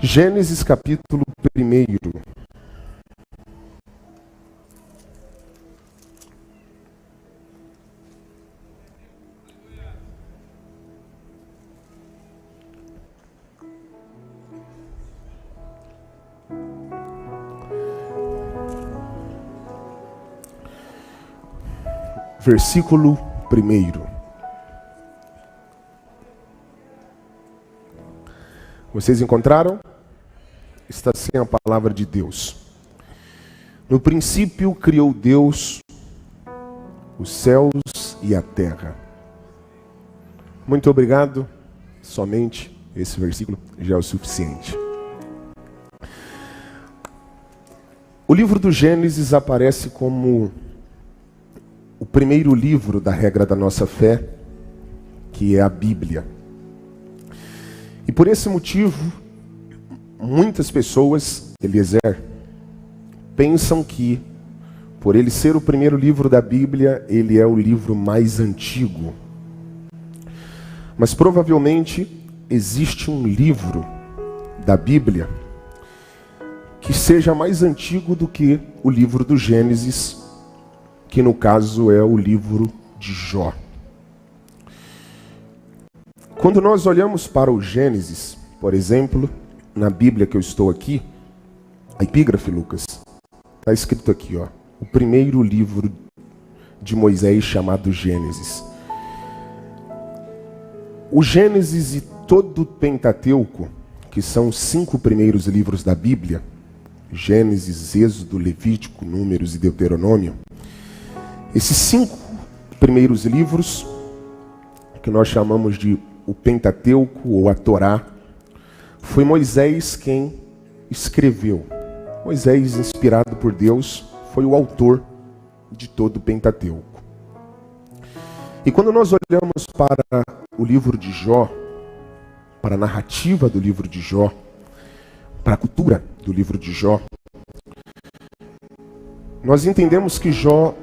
Gênesis capítulo 1. Versículo 1. Vocês encontraram? Está assim a palavra de Deus. No princípio criou Deus os céus e a terra. Muito obrigado. Somente esse versículo já é o suficiente. O livro do Gênesis aparece como o primeiro livro da regra da nossa fé, que é a Bíblia. E por esse motivo, muitas pessoas, Eliezer, pensam que, por ele ser o primeiro livro da Bíblia, ele é o livro mais antigo. Mas provavelmente existe um livro da Bíblia que seja mais antigo do que o livro do Gênesis, que no caso é o livro de Jó. Quando nós olhamos para o Gênesis, por exemplo, na Bíblia que eu estou aqui, a epígrafe, Lucas, está escrito aqui, ó, o primeiro livro de Moisés chamado Gênesis. O Gênesis e todo o Pentateuco, que são os 5 primeiros livros da Bíblia, Gênesis, Êxodo, Levítico, Números e Deuteronômio, esses 5 primeiros livros, que nós chamamos de o Pentateuco ou a Torá, foi Moisés quem escreveu. Moisés, inspirado por Deus, foi o autor de todo o Pentateuco. E quando nós olhamos para o livro de Jó, para a narrativa do livro de Jó, para a cultura do livro de Jó, nós entendemos que Jó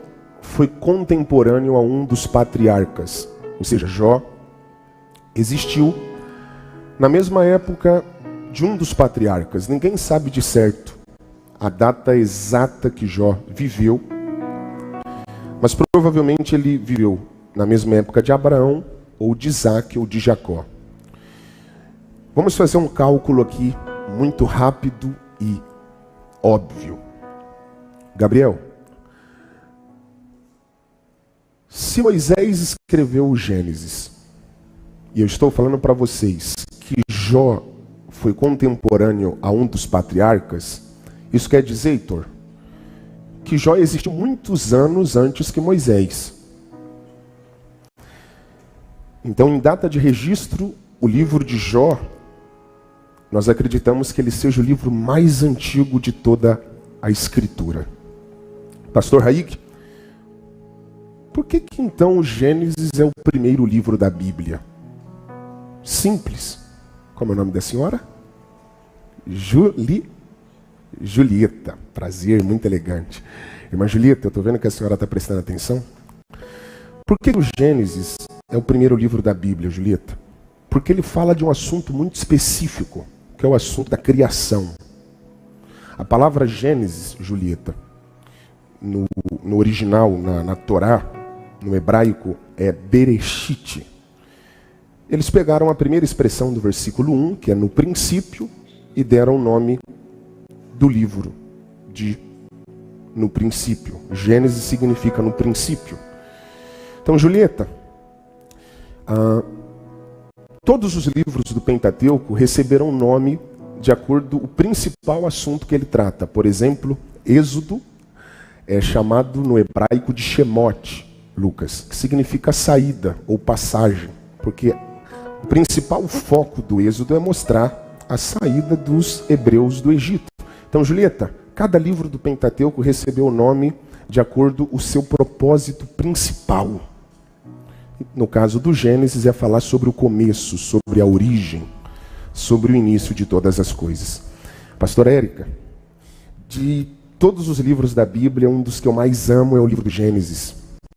foi contemporâneo a um dos patriarcas, ou seja, Jó existiu na mesma época de um dos patriarcas. Ninguém sabe de certo a data exata que Jó viveu, mas provavelmente ele viveu na mesma época de Abraão, ou de Isaac, ou de Jacó. Vamos fazer um cálculo aqui muito rápido e óbvio. Gabriel, se Moisés escreveu o Gênesis, e eu estou falando para vocês que Jó foi contemporâneo a um dos patriarcas, isso quer dizer, Heitor, que Jó existiu muitos anos antes que Moisés. Então, em data de registro, o livro de Jó, nós acreditamos que ele seja o livro mais antigo de toda a Escritura. Pastor Raik, por que então o Gênesis é o primeiro livro da Bíblia? Simples. Como é o nome da senhora? Julieta. Prazer, muito elegante. Irmã Julieta, eu estou vendo que a senhora está prestando atenção. Por que o Gênesis é o primeiro livro da Bíblia, Julieta? Porque ele fala de um assunto muito específico, que é o assunto da criação. A palavra Gênesis, Julieta, no original, na Torá, no hebraico, é Bereshit. Eles pegaram a primeira expressão do versículo 1, que é no princípio, e deram o nome do livro de no princípio. Gênesis significa no princípio. Então, Julieta, todos os livros do Pentateuco receberam nome de acordo com o principal assunto que ele trata. Por exemplo, Êxodo é chamado no hebraico de Shemot, Lucas, que significa saída ou passagem, porque o principal foco do Êxodo é mostrar a saída dos hebreus do Egito. Então, Julieta, cada livro do Pentateuco recebeu o nome de acordo com o seu propósito principal. No caso do Gênesis é falar sobre o começo, sobre a origem, sobre o início de todas as coisas. Pastora Érica, de todos os livros da Bíblia, um dos que eu mais amo é o livro do Gênesis,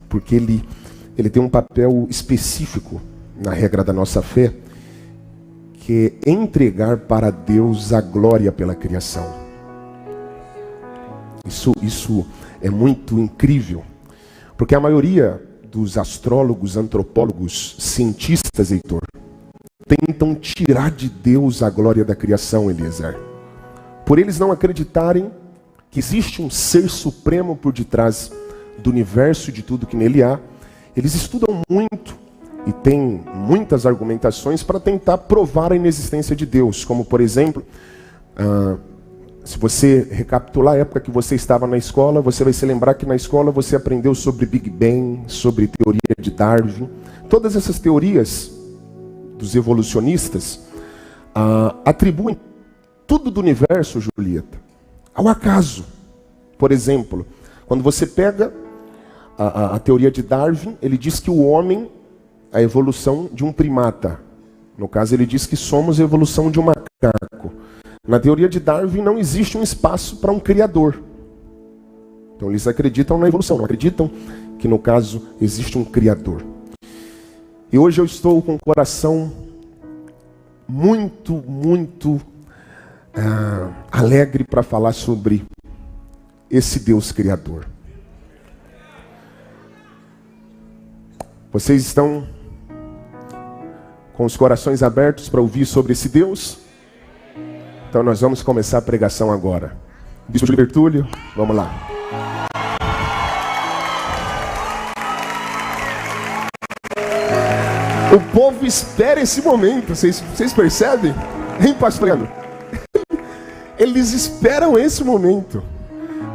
porque ele tem um papel específico na regra da nossa fé, que é entregar para Deus a glória pela criação. Isso é muito incrível, porque a maioria dos astrólogos, antropólogos, cientistas, Heitor, tentam tirar de Deus a glória da criação, Eliezer. Por eles não acreditarem que existe um ser supremo por detrás do universo e de tudo que nele há, eles estudam muito e têm muitas argumentações para tentar provar a inexistência de Deus. Como, por exemplo, se você recapitular a época que você estava na escola, você vai se lembrar que na escola você aprendeu sobre Big Bang, sobre teoria de Darwin. Todas essas teorias dos evolucionistas atribuem tudo do universo, Julieta, ao acaso. Por exemplo, quando você pega a teoria de Darwin, ele diz que o homem é a evolução de um primata. No caso, ele diz que somos a evolução de um macaco. Na teoria de Darwin não existe um espaço para um criador. Então eles acreditam na evolução, não acreditam que no caso existe um criador. E hoje eu estou com o coração muito alegre para falar sobre esse Deus criador. Vocês estão com os corações abertos para ouvir sobre esse Deus? Então nós vamos começar a pregação agora. Bispo de Bertúlio, vamos lá. O povo espera esse momento, vocês percebem? Hein, pastor Leandro? Eles esperam esse momento.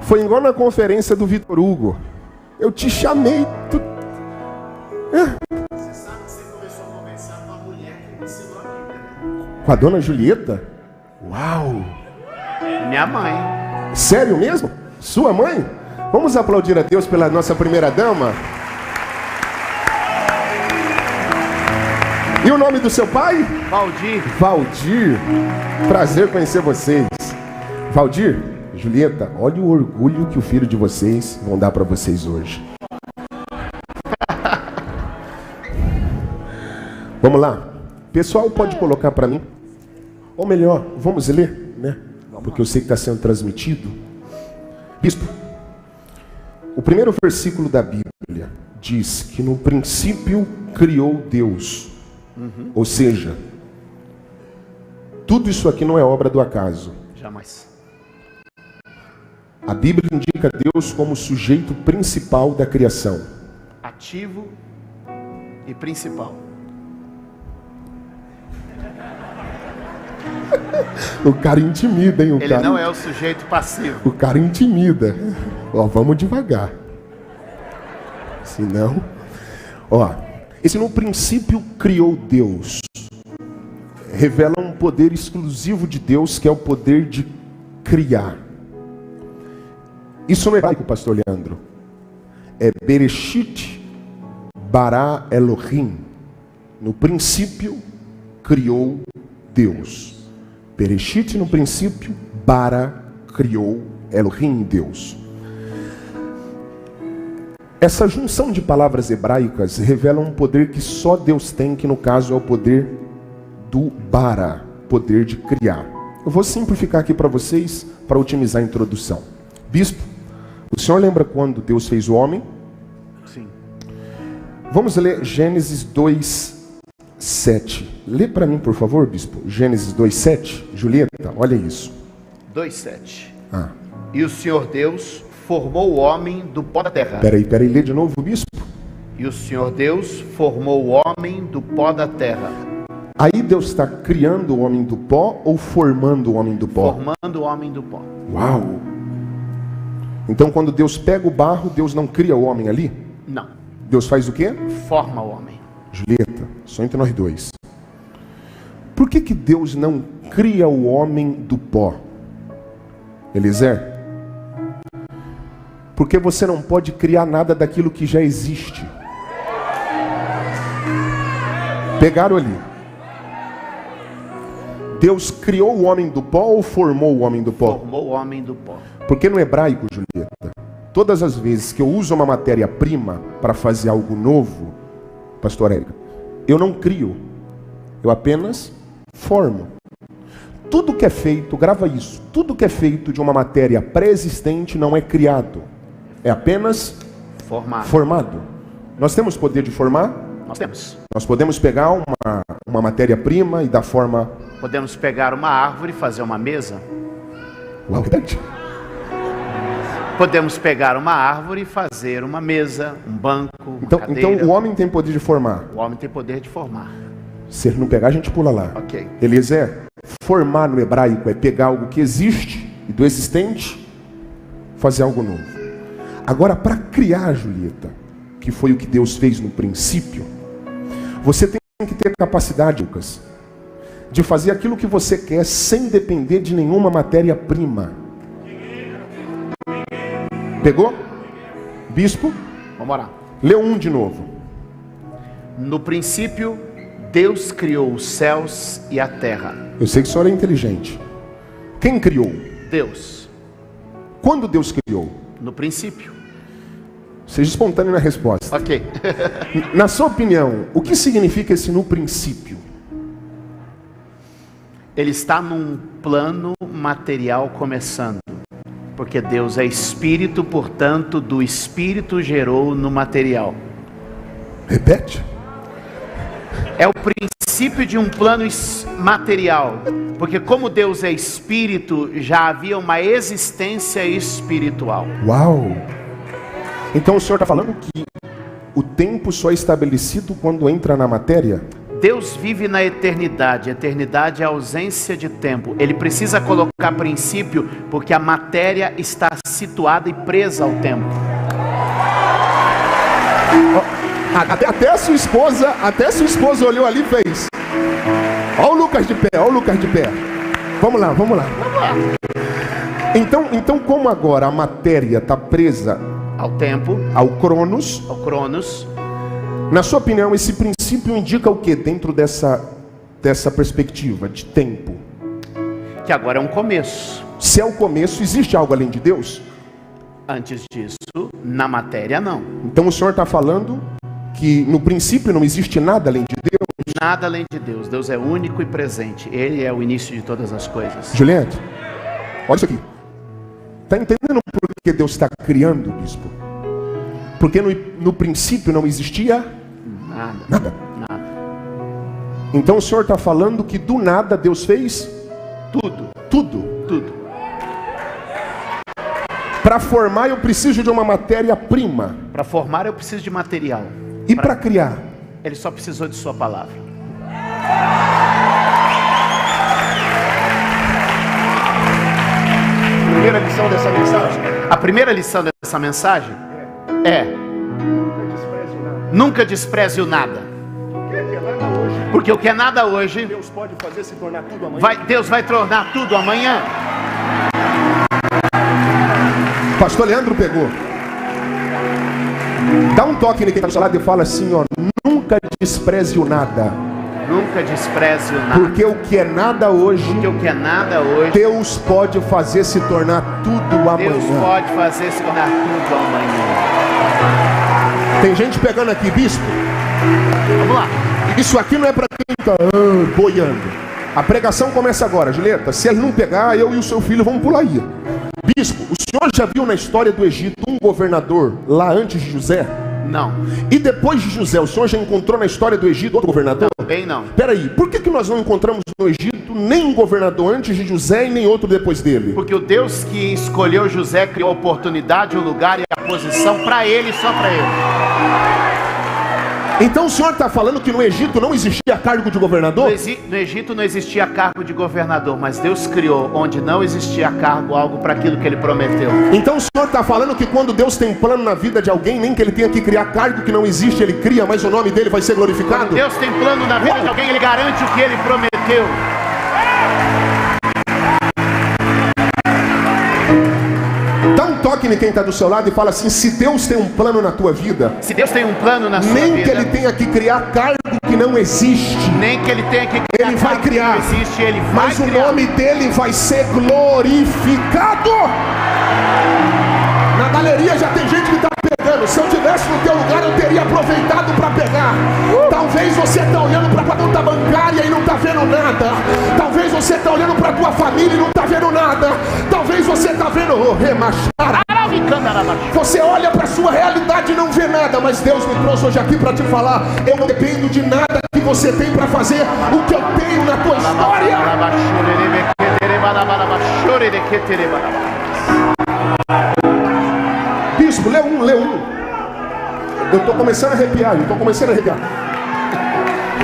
Foi igual na conferência do Vitor Hugo. Eu te chamei. Você sabe que você começou a conversar com a mulher que ensinou a Bíblia, né? Com a dona Julieta? Uau! Minha mãe. Sério mesmo? Sua mãe? Vamos aplaudir a Deus pela nossa primeira dama? E o nome do seu pai? Valdir. Valdir. Prazer conhecer vocês. Valdir, Julieta, olha o orgulho que o filho de vocês vão dar para vocês hoje. Vamos lá. Pessoal, pode colocar para mim? Ou melhor, vamos ler, né? Porque eu sei que está sendo transmitido. Bispo, o primeiro versículo da Bíblia diz que no princípio criou Deus. Ou seja, tudo isso aqui não é obra do acaso. Jamais. A Bíblia indica Deus como sujeito principal da criação. Ativo e principal. O cara intimida, hein? Ele não é o sujeito passivo. O cara intimida. Ó, vamos devagar. Senão... Ó, esse no princípio criou Deus. Revela um poder exclusivo de Deus, que é o poder de criar. Isso no hebraico, pastor Leandro, é Bereshit bara Elohim. No princípio criou Deus. Bereshit no princípio, bara criou Elohim, Deus. Essa junção de palavras hebraicas revela um poder que só Deus tem, que no caso é o poder do bara, poder de criar. Eu vou simplificar aqui para vocês, para otimizar a introdução. Bispo, o senhor lembra quando Deus fez o homem? Sim. Vamos ler Gênesis 2:7. Lê para mim, por favor, bispo. Gênesis 2:7. Julieta, olha isso. 2:7. Ah. E o Senhor Deus formou o homem do pó da terra. Peraí, lê de novo, bispo. E o Senhor Deus formou o homem do pó da terra. Aí Deus está criando o homem do pó ou formando o homem do pó? Formando o homem do pó. Uau! Então quando Deus pega o barro, Deus não cria o homem ali? Não. Deus faz o quê? Forma o homem. Julieta, só entre nós dois. Por que Deus não cria o homem do pó? Eliezer? Porque você não pode criar nada daquilo que já existe. Pegaram ali? Deus criou o homem do pó ou formou o homem do pó? Formou o homem do pó. Porque no hebraico, Julieta, todas as vezes que eu uso uma matéria-prima para fazer algo novo, pastor Érica, eu não crio, eu apenas Formam. Tudo que é feito, grava isso, tudo que é feito de uma matéria pré-existente não é criado, é apenas formado. Nós temos poder de formar? Nós temos. Nós podemos pegar uma matéria-prima e dar forma... Podemos pegar uma árvore e fazer uma mesa. Uau, verdade. Podemos pegar uma árvore e fazer uma mesa, um banco, uma cadeira. Então o homem tem poder de formar. O homem tem poder de formar. Se ele não pegar, a gente pula lá. Ok. Eliezer, formar no hebraico é pegar algo que existe e do existente fazer algo novo. Agora, para criar, Julieta, que foi o que Deus fez no princípio, você tem que ter capacidade, Lucas, de fazer aquilo que você quer sem depender de nenhuma matéria-prima. Pegou? Bispo? Vamos orar. Lê 1 de novo. No princípio, Deus criou os céus e a terra. Eu sei que o senhor é inteligente. Quem criou? Deus. Quando Deus criou? No princípio. Seja espontâneo na resposta. Ok. Na sua opinião, o que significa esse no princípio? Ele está num plano material começando. Porque Deus é espírito, portanto, do espírito gerou no material. Repete. É o princípio de um plano material. Porque como Deus é espírito, já havia uma existência espiritual. Uau! Então o senhor está falando que o tempo só é estabelecido quando entra na matéria? Deus vive na eternidade. Eternidade é a ausência de tempo. Ele precisa colocar princípio porque a matéria está situada e presa ao tempo. Até a sua esposa olhou ali e fez. Olha o Lucas de pé, olha o Lucas de pé. Vamos lá. Então como agora a matéria está presa ao tempo, ao Cronos, na sua opinião, esse princípio indica o que dentro dessa perspectiva de tempo? Que agora é um começo. Se é o começo, existe algo além de Deus? Antes disso, na matéria não. Então o senhor está falando que no princípio não existe nada além de Deus? Nada além de Deus. Deus é único e presente. Ele é o início de todas as coisas. Juliette, olha isso aqui. Está entendendo por que Deus está criando, bispo? Porque no princípio não existia nada. Então o senhor está falando que do nada Deus fez tudo. Para formar eu preciso de uma matéria-prima. Para formar eu preciso de material. E para criar? Ele só precisou de sua palavra. Primeira lição dessa mensagem? A primeira lição dessa mensagem é: nunca despreze o nada. Porque o que é nada hoje, Deus pode fazer se tornar tudo amanhã. Deus vai tornar tudo amanhã. Pastor Leandro pegou. Dá um toque em quem está do seu lado e fala assim, ó: nunca despreze o nada. Nunca despreze o nada. Porque o que é nada hoje, Deus pode fazer se tornar tudo amanhã. Deus pode fazer se tornar tudo amanhã. Tem gente pegando aqui, bispo. Vamos lá. Isso aqui não é para quem está boiando. A pregação começa agora, Julieta. Se ele não pegar, eu e o seu filho vamos pular aí. Bispo, o senhor já viu na história do Egito um governador lá antes de José? Não. E depois de José, o senhor já encontrou na história do Egito outro governador? Também não. Peraí, por que nós não encontramos no Egito nem um governador antes de José e nem outro depois dele? Porque o Deus que escolheu José criou a oportunidade, o lugar e a posição para ele e só para ele. Então o senhor está falando que no Egito não existia cargo de governador? No Egito não existia cargo de governador, mas Deus criou onde não existia cargo algo para aquilo que ele prometeu. Então o senhor está falando que quando Deus tem plano na vida de alguém, nem que ele tenha que criar cargo que não existe, ele cria, mas o nome dele vai ser glorificado? Quando Deus tem plano na vida de alguém, ele garante o que ele prometeu. Dá um toque em quem está do seu lado e fala assim: se Deus tem um plano na tua vida, se Deus tem um plano na sua nem vida, que ele tenha que criar cargo que não existe, nem que ele tenha que criar, ele vai criar, que não existe, ele vai mas criar. O nome dele vai ser glorificado. Na galeria já tem gente que está pegando. Se eu estivesse no teu lugar, eu teria aproveitado para pegar. Talvez Talvez você está olhando para a tua conta bancária e não está vendo nada. Talvez você está olhando para a tua família e não está vendo nada. Talvez você está vendo você olha para a sua realidade e não vê nada. Mas Deus me trouxe hoje aqui para te falar: eu não dependo de nada que você tem para fazer o que eu tenho na tua história. Bispo, lê um. Eu estou começando a arrepiar,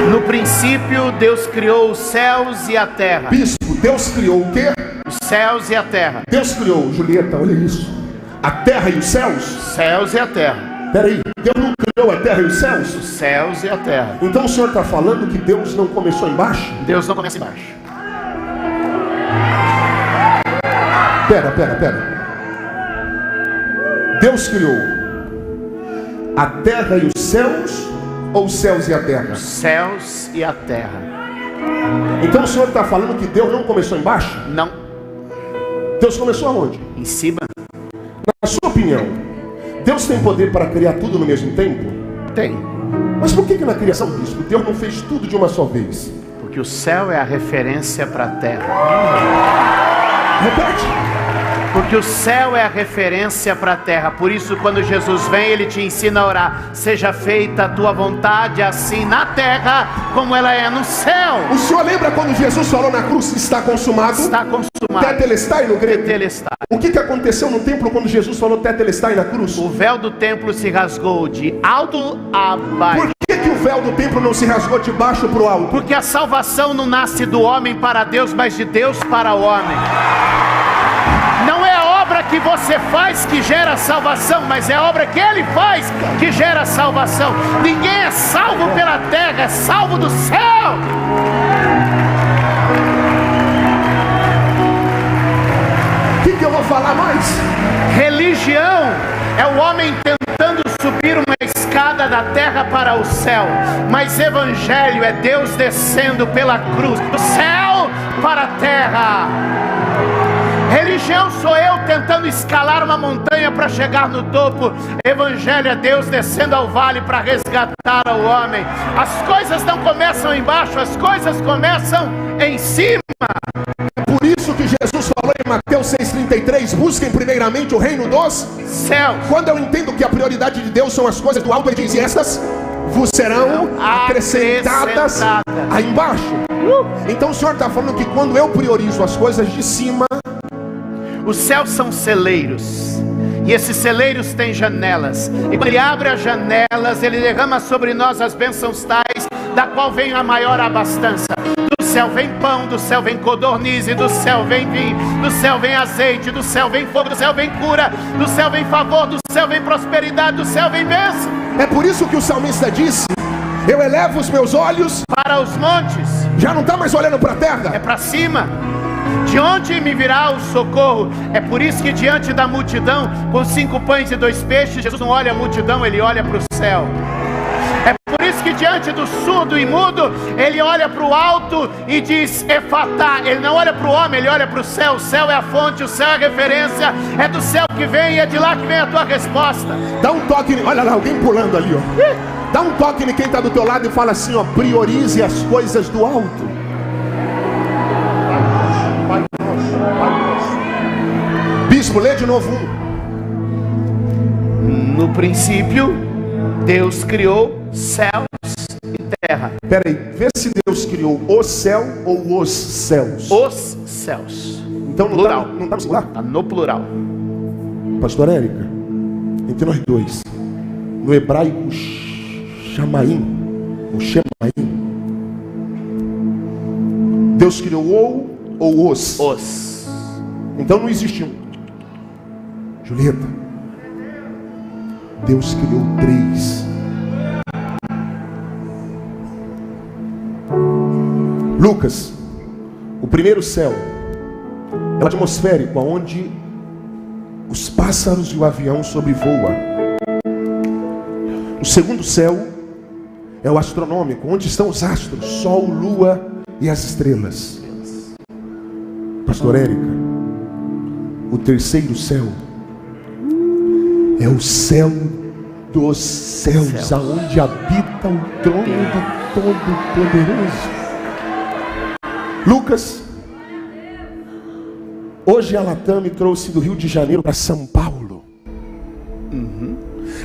No princípio, Deus criou os céus e a terra. Bispo, Deus criou o quê? Os céus e a terra. Deus criou, Julieta, olha isso. A terra e os céus? Céus e a terra. Peraí, Deus não criou a terra e os céus? Os céus e a terra. Então o senhor está falando que Deus não começou embaixo? Deus não começa embaixo. Pera. Deus criou a terra e os céus, ou os céus e a terra? Os céus e a terra. Então o senhor está falando que Deus não começou embaixo? Não. Deus começou aonde? Em cima. Na sua opinião, Deus tem poder para criar tudo no mesmo tempo? Tem. Mas por que na criação, bispo, Deus não fez tudo de uma só vez? Porque o céu é a referência para a terra. Repete. Porque o céu é a referência para a terra. Por isso, quando Jesus vem, Ele te ensina a orar: seja feita a tua vontade, assim na terra como ela é no céu. O senhor lembra quando Jesus falou na cruz: está consumado? Está consumado. Tetelestai no grego. Tetelestai. O que aconteceu no templo quando Jesus falou tetelestai na cruz? O véu do templo se rasgou de alto a baixo. Por que o véu do templo não se rasgou de baixo para o alto? Porque a salvação não nasce do homem para Deus, mas de Deus para o homem. Não é a obra que você faz que gera salvação, mas é a obra que Ele faz que gera salvação. Ninguém é salvo pela terra, é salvo do céu. O que eu vou falar mais? Religião é o homem tentando subir uma escada da terra para o céu, mas evangelho é Deus descendo pela cruz do céu para a terra. Religião sou eu tentando escalar uma montanha para chegar no topo. Evangelho é Deus descendo ao vale para resgatar o homem. As coisas não começam embaixo, as coisas começam em cima. Por isso que Jesus falou em Mateus 6,33: busquem primeiramente o reino dos céus. Quando eu entendo que a prioridade de Deus são as coisas do alto, Ele diz: e estas vos serão acrescentadas aí embaixo. Então o Senhor está falando que quando eu priorizo as coisas de cima, os céus são celeiros, e esses celeiros têm janelas, e quando Ele abre as janelas, Ele derrama sobre nós as bênçãos tais, da qual vem a maior abastança. Do céu vem pão, do céu vem codorniz, do céu vem vinho, do céu vem azeite, do céu vem fogo, do céu vem cura, do céu vem favor, do céu vem prosperidade, do céu vem bênção. É por isso que o salmista disse: eu elevo os meus olhos para os montes. Já não está mais olhando para a terra, é para cima. De onde me virá o socorro? É por isso que diante da multidão, com 5 pães e 2 peixes, Jesus não olha a multidão, Ele olha para o céu. É por isso que diante do surdo e mudo, Ele olha para o alto e diz Efatá. Ele não olha para o homem, Ele olha para o céu. O céu é a fonte, o céu é a referência. É do céu que vem e é de lá que vem a tua resposta. Dá um toque, olha lá, alguém pulando ali, ó. Dá um toque em quem está do teu lado e fala assim, ó: priorize as coisas do alto. Bispo, lê de novo No princípio, Deus criou céus e terra. Peraí, vê se Deus criou o céu ou os céus. Os céus. Então não plural. Não está no singular? Está no plural. Pastor Érica, entre nós dois, no hebraico Shamaim, ou Shemaim, Deus criou ou os? Os. Então não existe um. Julieta, Deus criou 3. Lucas, o primeiro céu é o atmosférico, onde os pássaros e o avião sobrevoam. O segundo céu é o astronômico, onde estão os astros, sol, lua e as estrelas. Pastor Érica, o terceiro céu é o céu dos céus, aonde habita o trono do Todo-Poderoso. Lucas, hoje a Latam me trouxe do Rio de Janeiro para São Paulo.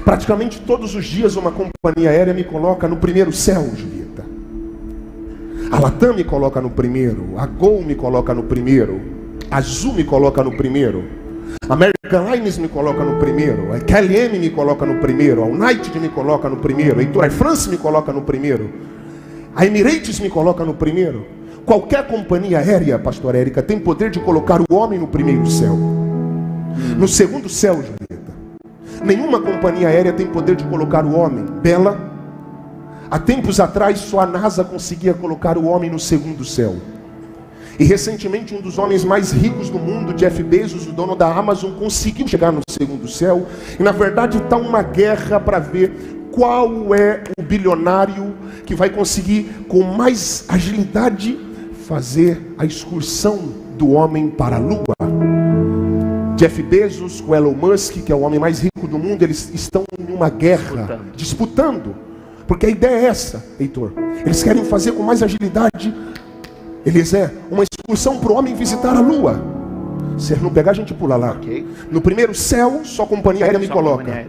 Praticamente todos os dias uma companhia aérea me coloca no primeiro céu, Julieta. A Latam me coloca no primeiro, a Gol me coloca no primeiro, a Azul me coloca no primeiro, a American Airlines me coloca no primeiro, a KLM me coloca no primeiro, a United me coloca no primeiro, a Air France me coloca no primeiro, a Emirates me coloca no primeiro. Qualquer companhia aérea, pastor Érica, tem poder de colocar o homem no primeiro céu. No segundo céu, Julieta, nenhuma companhia aérea tem poder de colocar o homem. Bela, há tempos atrás só a NASA conseguia colocar o homem no segundo céu. E recentemente um dos homens mais ricos do mundo, Jeff Bezos, o dono da Amazon, conseguiu chegar no segundo céu. E na verdade está uma guerra para ver qual é o bilionário que vai conseguir com mais agilidade fazer a excursão do homem para a lua. Jeff Bezos com Elon Musk, que é o homem mais rico do mundo, eles estão em uma guerra, disputando. Porque a ideia é essa, Heitor. Eles querem fazer com mais agilidade, uma excursão para o homem visitar a lua. Se não pegar, a gente pula lá. Okay. No primeiro céu, só a companhia aérea me coloca.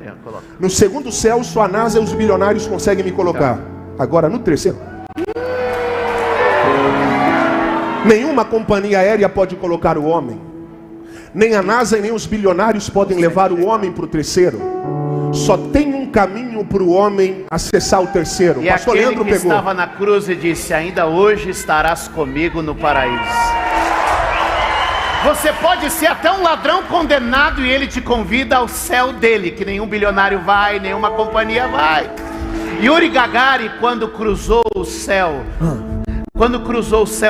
No segundo céu, só a NASA e os bilionários conseguem me colocar. Agora, no terceiro, nenhuma companhia aérea pode colocar o homem. Nem a NASA e nem os bilionários podem levar o homem para o terceiro. Só tem um caminho para o homem acessar o terceiro. E pastor aquele Leandro que pegou. Estava na cruz e disse: ainda hoje estarás comigo no paraíso. Você pode ser até um ladrão condenado e ele te convida ao céu dele, que nenhum bilionário vai, nenhuma companhia vai. Yuri Gagarin, quando cruzou o céu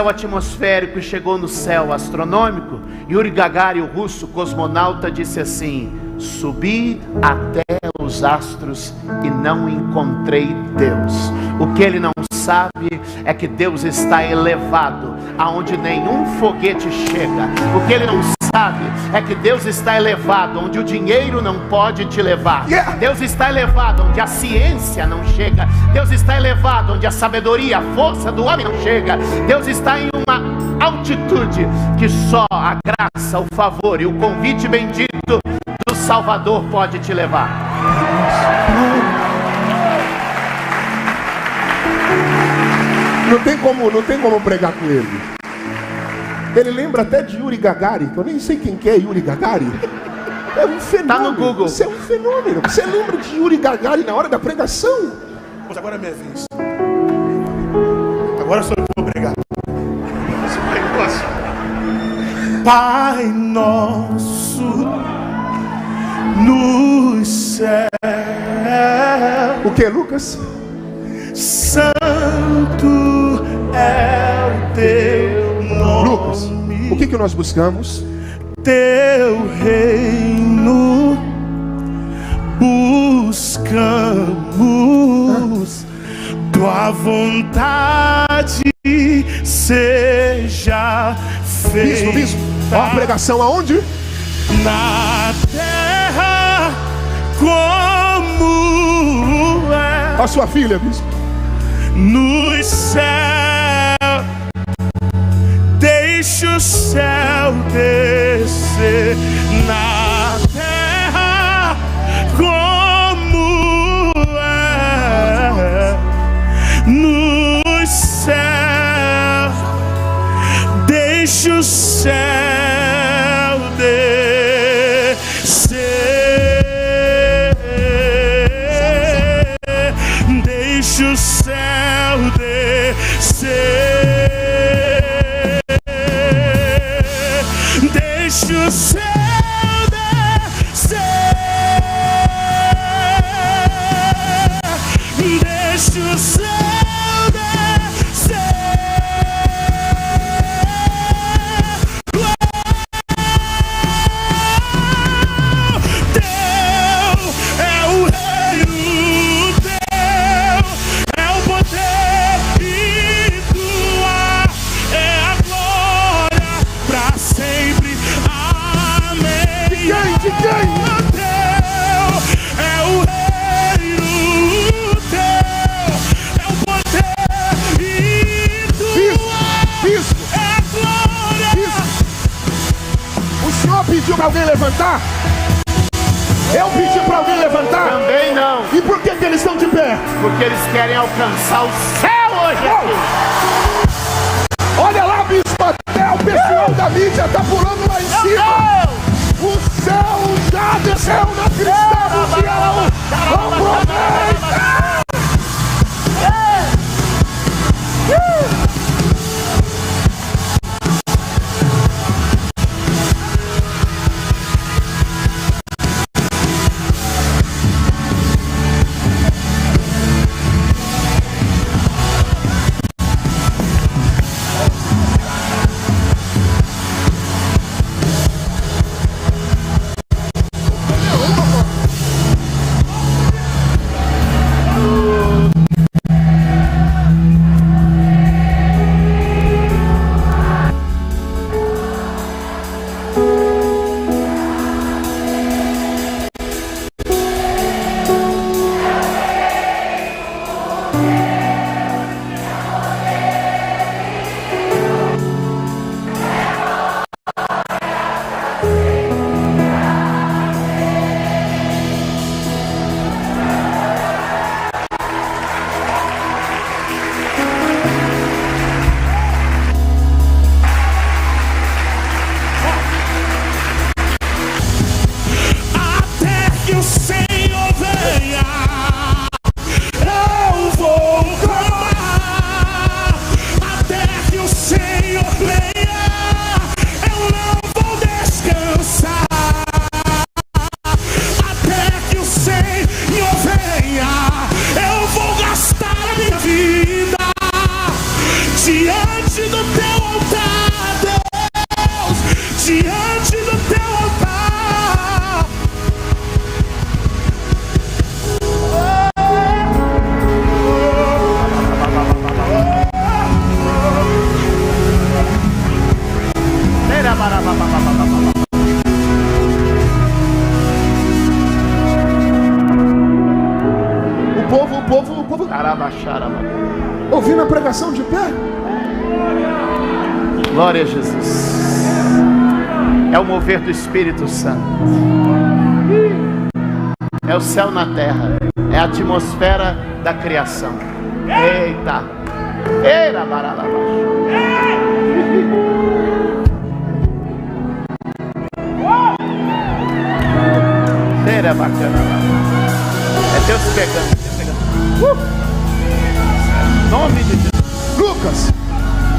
atmosférico e chegou no céu astronômico, Yuri Gagarin, o russo cosmonauta, disse assim: subi até os astros e não encontrei Deus. O que ele não sabe é que Deus está elevado aonde nenhum foguete chega. O que ele não sabe é que Deus está elevado onde o dinheiro não pode te levar. Deus está elevado onde a ciência não chega. Deus está elevado onde a sabedoria, a força do homem não chega. Deus está em uma altitude que só a graça, o favor e o convite bendito do Salvador pode te levar. Não tem como pregar com ele. Ele lembra até de Yuri Gagarin, que eu nem sei quem que é Yuri Gagarin. É um fenômeno. Tá no Google. Você é um fenômeno. Você lembra de Yuri Gagarin na hora da pregação? Mas agora é minha vez. Agora sou eu que vou pregar. Pai nosso no céu. O que, Lucas? Santo é o teu nome. Lucas, o que nós buscamos? Teu reino buscamos, tua vontade seja feita. Bispo, ó a pregação aonde? Na terra como é. A sua filha, bispo. No céu, deixa o céu descer. Na terra como é. No céu, deixa o céu descer. Deixa o céu descer. Deixa o céu descer. Deixa o céu descer. Teu é o reino, teu é o poder e tua é a glória pra sempre. Amém. senhor pediu para alguém levantar? Eu pedi para alguém levantar? Também não. E por que eles estão de pé? Porque eles querem alcançar o céu hoje aqui. Olha lá, bispo, até o pessoal da mídia está pulando lá em cima. O céu já desceu na cristã do Sião. Aproveita! O povo ouvindo a pregação de pé. Glória a Jesus. É o mover do Espírito Santo. É o céu na terra. É a atmosfera da criação. Eita. Eira baralaba. Eira bacana. É Deus pegando. Nome de Jesus. Lucas,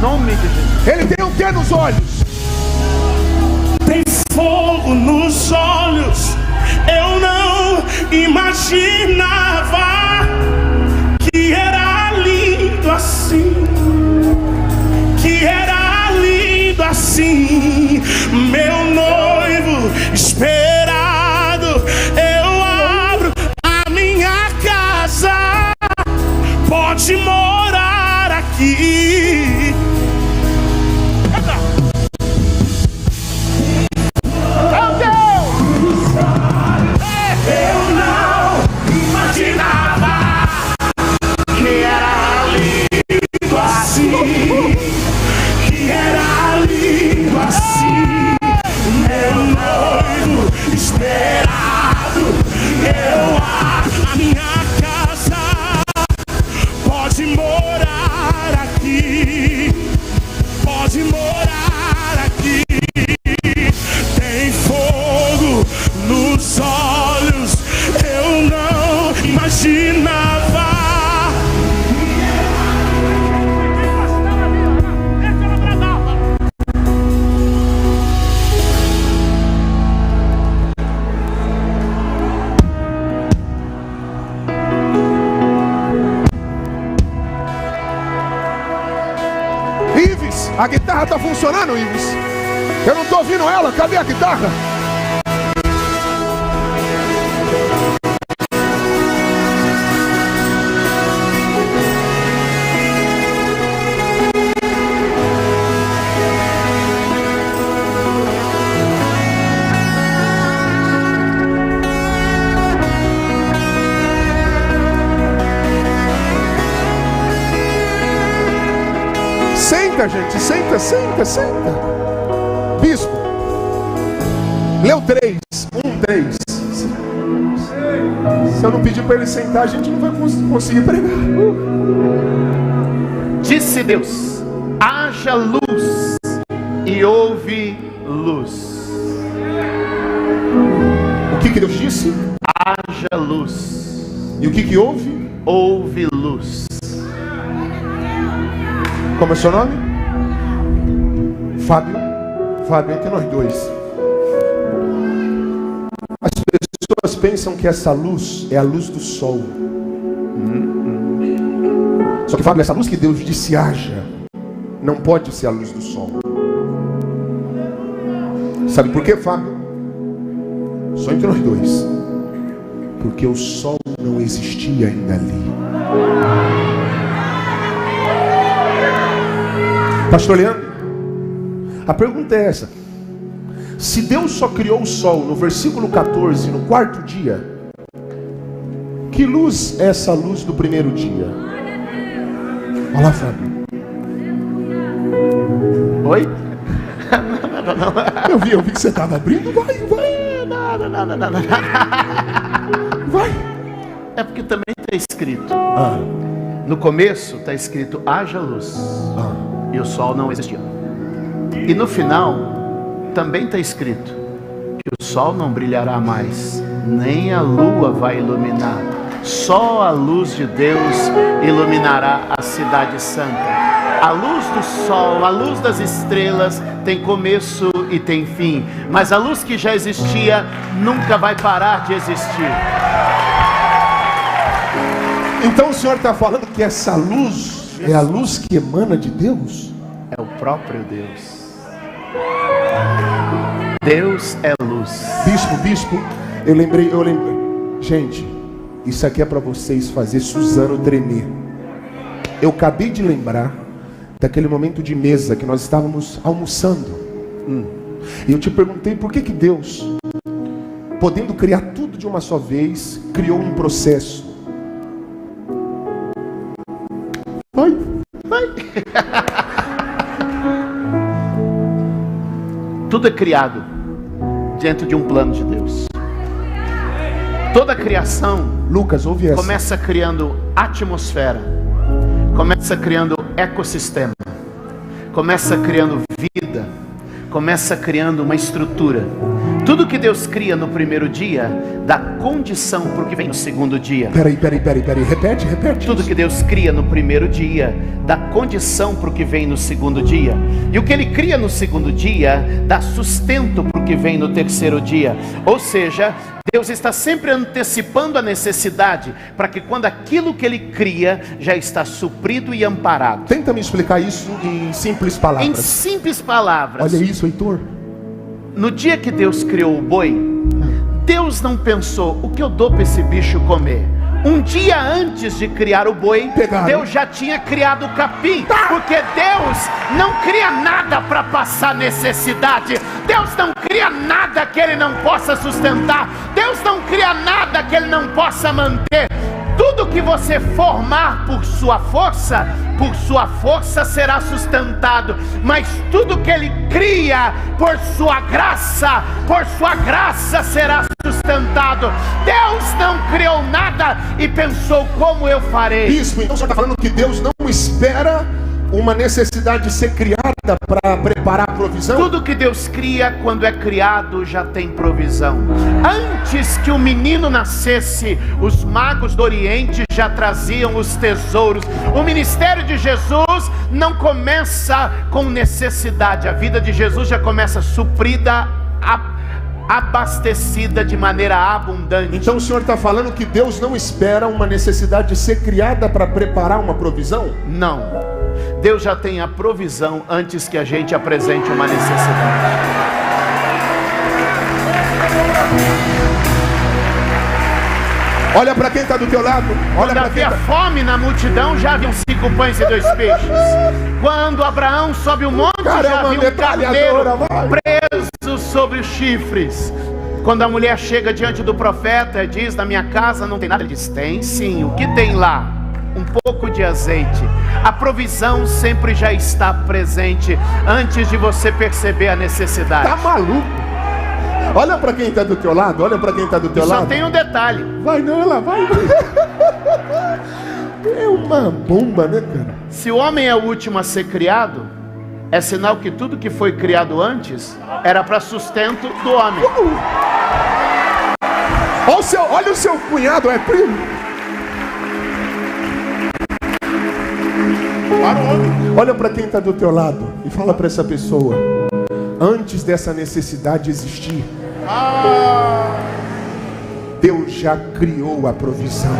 nome de Jesus. Ele tem o que nos olhos? Tem fogo nos olhos. Eu não imaginava que era lindo assim. Que era lindo assim. Meu noivo esperado. Eu abro a minha casa. Pode morar aqui. Eu não imaginava que era lindo assim. Que era lindo assim. Meu noivo esperado. Eu abro a minha casa. Pode morar aqui. Pode morar aqui. Tem fogo nos olhos. Eu não imaginava. Ives, a guitarra tá funcionando, Ives? Eu não tô ouvindo ela, cadê a guitarra? Senta, gente, senta. Bispo, Leu 3, 3. Se eu não pedir para ele sentar, a gente não vai conseguir pregar. Disse Deus: haja luz, e houve luz. O que Deus disse? Haja luz. E o que houve? Houve luz. Como é seu nome? Fábio. Fábio, entre nós dois. As pessoas pensam que essa luz é a luz do sol. Só que, Fábio, essa luz que Deus disse haja não pode ser a luz do sol. Sabe por quê, Fábio? Só entre nós dois. Porque o sol não existia ainda ali. Pastor Leandro, a pergunta é essa: se Deus só criou o sol no versículo 14, no quarto dia, que luz é essa luz do primeiro dia? Olha lá, Fábio. Oi? Eu vi que você estava abrindo. Vai. Vai. É porque também está escrito. No começo está escrito haja luz. E o sol não existia. E no final também está escrito que o sol não brilhará mais, nem a lua vai iluminar. Só a luz de Deus iluminará a cidade santa. A luz do sol, a luz das estrelas tem começo e tem fim, mas a luz que já existia nunca vai parar de existir. Então o Senhor está falando que essa luz é a luz que emana de Deus? É o próprio Deus. Deus é luz. Bispo, eu lembrei. Gente, isso aqui é para vocês fazer Suzano tremer. Eu acabei de lembrar daquele momento de mesa que nós estávamos almoçando. E eu te perguntei por que Deus, podendo criar tudo de uma só vez, criou um processo. Vai. Tudo é criado dentro de um plano de Deus. Toda a criação, Lucas, ouve essa. Começa criando atmosfera, começa criando ecossistema, começa criando vida, começa criando uma estrutura. Tudo que Deus cria no primeiro dia dá condição para o que vem no segundo dia. Peraí, repete. Tudo que Deus cria no primeiro dia dá condição para o que vem no segundo dia. E o que Ele cria no segundo dia dá sustento para o que vem no terceiro dia. Ou seja, Deus está sempre antecipando a necessidade, para que quando aquilo que Ele cria já está suprido e amparado. Tenta me explicar isso em simples palavras. Em simples palavras. Olha isso, Heitor. No dia que Deus criou o boi, Deus não pensou, o que eu dou para esse bicho comer? Um dia antes de criar o boi, Deus já tinha criado o capim. Porque Deus não cria nada para passar necessidade. Deus não cria nada que Ele não possa sustentar. Deus não cria nada que Ele não possa manter. Tudo que você formar por sua força será sustentado. Mas tudo que Ele cria por sua graça será sustentado. Deus não criou nada e pensou, como eu farei? Bispo, então você está falando que Deus não espera uma necessidade de ser criada para preparar a provisão? Tudo que Deus cria, quando é criado, já tem provisão. Antes que o menino nascesse, os magos do Oriente já traziam os tesouros. O ministério de Jesus não começa com necessidade. A vida de Jesus já começa suprida, abastecida de maneira abundante. Então o Senhor está falando que Deus não espera uma necessidade de ser criada para preparar uma provisão? Não. Deus já tem a provisão antes que a gente apresente uma necessidade. Olha para quem está do teu lado. Quando havia fome na multidão, já haviam 5 pães e 2 peixes. Quando Abraão sobe o monte, já havia um carneiro preso sobre os chifres. Quando a mulher chega diante do profeta e diz, na minha casa não tem nada, ele diz, tem sim. O que tem lá? Um pouco de azeite. A provisão sempre já está presente antes de você perceber a necessidade. Tá maluco? Olha para quem está do teu lado, olha para quem está do teu lado. Só tem um detalhe. Vai não, ela vai. É uma bomba, né, cara? Se o homem é o último a ser criado, é sinal que tudo que foi criado antes era para sustento do homem. Olha o seu cunhado, é primo. Olha para quem está do teu lado e fala para essa pessoa: antes dessa necessidade existir, Deus já criou a provisão.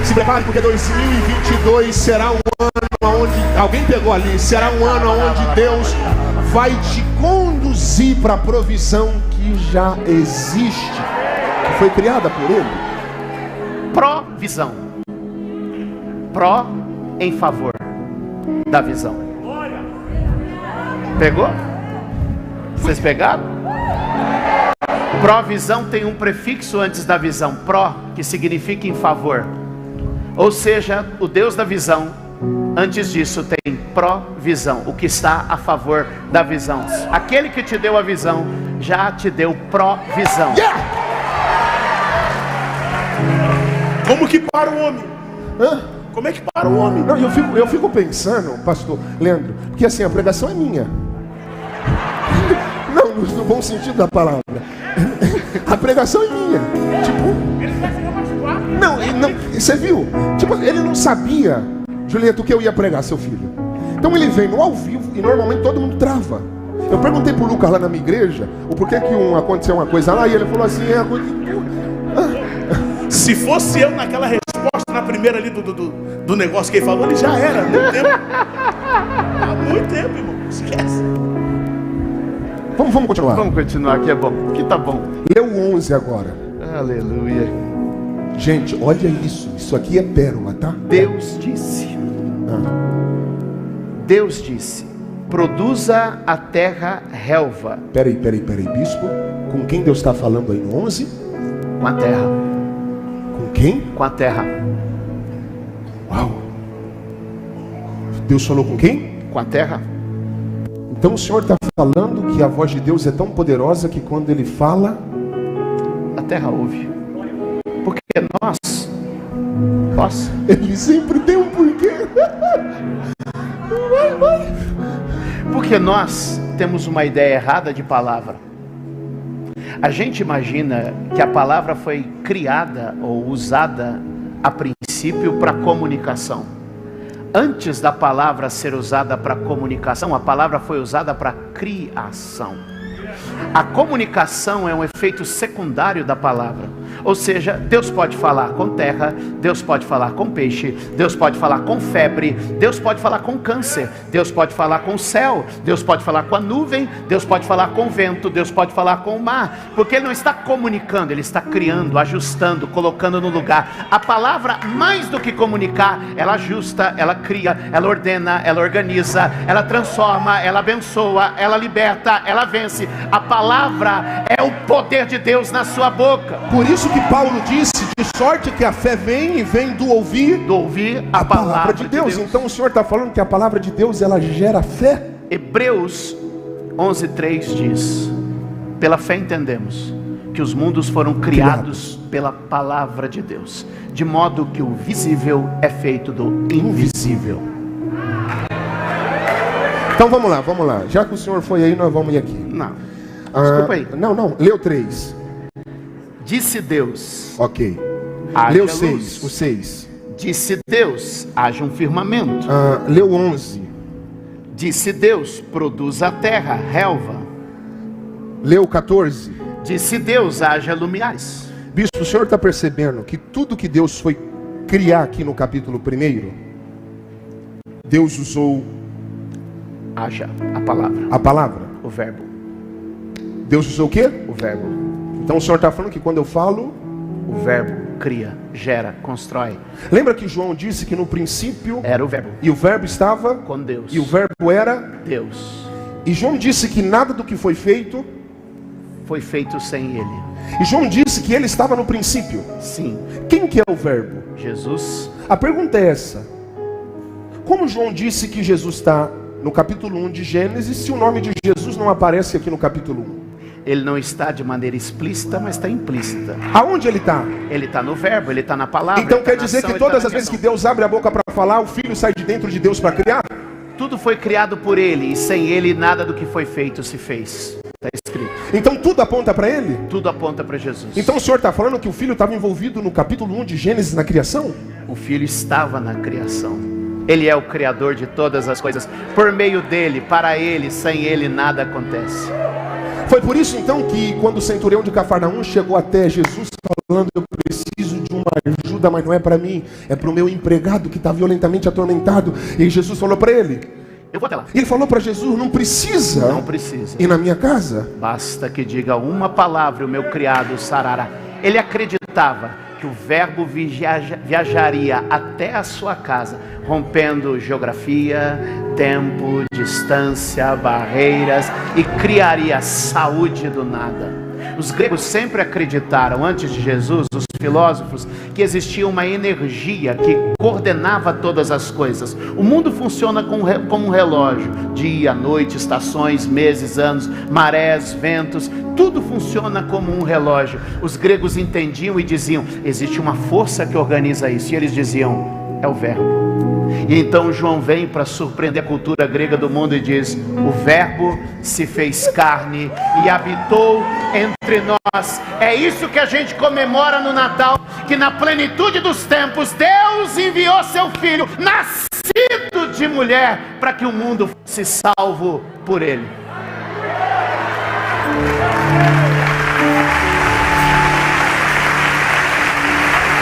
Se prepare, porque 2022 será um ano onde, alguém pegou ali, será um ano onde Deus vai te conduzir para a provisão que já existe, que foi criada por Ele. Provisão. Pró em favor da visão. Pegou? Vocês pegaram? Provisão tem um prefixo antes da visão, pró, que significa em favor. Ou seja, o Deus da visão, antes disso tem provisão, o que está a favor da visão. Aquele que te deu a visão, já te deu provisão. Yeah! Como que para o homem? Como é que para o homem? Não, eu fico pensando, pastor Leandro, porque assim, a pregação é minha. Não, no bom sentido da palavra. A pregação é minha. Tipo, não, você viu? Tipo, ele não sabia, Julieta, o que eu ia pregar, seu filho. Então ele vem no ao vivo e normalmente todo mundo trava. Eu perguntei pro Lucas lá na minha igreja o porquê que aconteceu uma coisa lá e ele falou assim, é a coisa. Se fosse eu naquela resposta, na primeira ali do negócio que ele falou, ele já era, há muito tempo. Há muito tempo, irmão. Esquece. Vamos continuar. Vamos continuar, que é bom, que tá bom. Lê o 11 agora. Aleluia. Gente, olha isso. Isso aqui é pérola, tá? Deus disse. Deus disse: produza a terra relva. Peraí, bispo. Com quem Deus está falando aí no 11? Com a terra. Com quem? Com a terra. Uau. Deus falou com quem? Com a terra. Então o Senhor está falando que a voz de Deus é tão poderosa que quando Ele fala, a terra ouve. Porque nós, Ele sempre tem um porquê. Porque nós temos uma ideia errada de palavra. A gente imagina que a palavra foi criada ou usada a princípio para comunicação. Antes da palavra ser usada para comunicação, a palavra foi usada para criação. A comunicação é um efeito secundário da palavra. Ou seja, Deus pode falar com terra, Deus pode falar com peixe, Deus pode falar com febre, Deus pode falar com câncer, Deus pode falar com o céu, Deus pode falar com a nuvem, Deus pode falar com o vento, Deus pode falar com o mar. Porque Ele não está comunicando, Ele está criando, ajustando, colocando no lugar. A palavra, mais do que comunicar, ela ajusta, ela cria, ela ordena, ela organiza, ela transforma, ela abençoa, ela liberta, ela vence. A palavra é o poder de Deus na sua boca. Por isso que Paulo disse, de sorte que a fé vem e vem do ouvir a palavra de Deus. Então o Senhor está falando que a palavra de Deus, ela gera fé. Hebreus 11:3 diz: pela fé entendemos que os mundos foram criados pela palavra de Deus, de modo que o visível é feito do invisível. Então vamos lá. Já que o Senhor foi aí, nós vamos ir aqui. Não, desculpa aí. Não, leu 3. Disse Deus. Ok. Haja Leu luz. 6, o 6. Disse Deus, haja um firmamento. Leu 11. Disse Deus, produza a terra, relva. Leu 14. Disse Deus, haja lumiais. Bispo, o senhor está percebendo que tudo que Deus foi criar aqui no capítulo 1, Deus usou haja, a palavra. A palavra. O verbo. Deus usou o quê? O verbo. Então o senhor está falando que quando eu falo, o verbo cria, gera, constrói. Lembra que João disse que no princípio era o verbo. E o verbo estava com Deus. E o verbo era Deus. E João disse que nada do que foi feito sem ele. E João disse que ele estava no princípio. Sim. Quem que é o verbo? Jesus. A pergunta é essa: como João disse que Jesus está no capítulo 1 de Gênesis, se o nome de Jesus não aparece aqui no capítulo 1? Ele não está de maneira explícita, mas está implícita. Aonde ele está? Ele está no verbo, ele está na palavra. Então ele tá quer na dizer ação, que ele tá todas na as vezes que questão. Deus abre a boca para falar, o Filho sai de dentro de Deus para criar? Tudo foi criado por ele, e sem ele nada do que foi feito se fez. Está escrito. Então tudo aponta para ele? Tudo aponta para Jesus. Então o senhor está falando que o Filho estava envolvido no capítulo 1 de Gênesis na criação? O Filho estava na criação. Ele é o Criador de todas as coisas. Por meio dele, para ele, sem ele nada acontece. Foi por isso então que quando o centurião de Cafarnaum chegou até Jesus falando, eu preciso de uma ajuda, mas não é para mim, é para o meu empregado que está violentamente atormentado. E Jesus falou para ele, Eu vou até lá. ele falou para Jesus, não precisa Não precisa. ir na minha casa. Basta que diga uma palavra e o meu criado sarará. Ele acreditava que o verbo viajaria até a sua casa, rompendo geografia, tempo, distância, barreiras, e criaria saúde do nada. Os gregos sempre acreditaram, antes de Jesus, os filósofos, que existia uma energia que coordenava todas as coisas. O mundo funciona como um relógio: dia, noite, estações, meses, anos, marés, ventos, tudo funciona como um relógio. Os gregos entendiam e diziam, existe uma força que organiza isso, e eles diziam, é o verbo. E então João vem para surpreender a cultura grega do mundo e diz, o verbo se fez carne e habitou entre nós. É isso que a gente comemora no Natal, que na plenitude dos tempos Deus enviou seu Filho, nascido de mulher, para que o mundo fosse salvo por ele.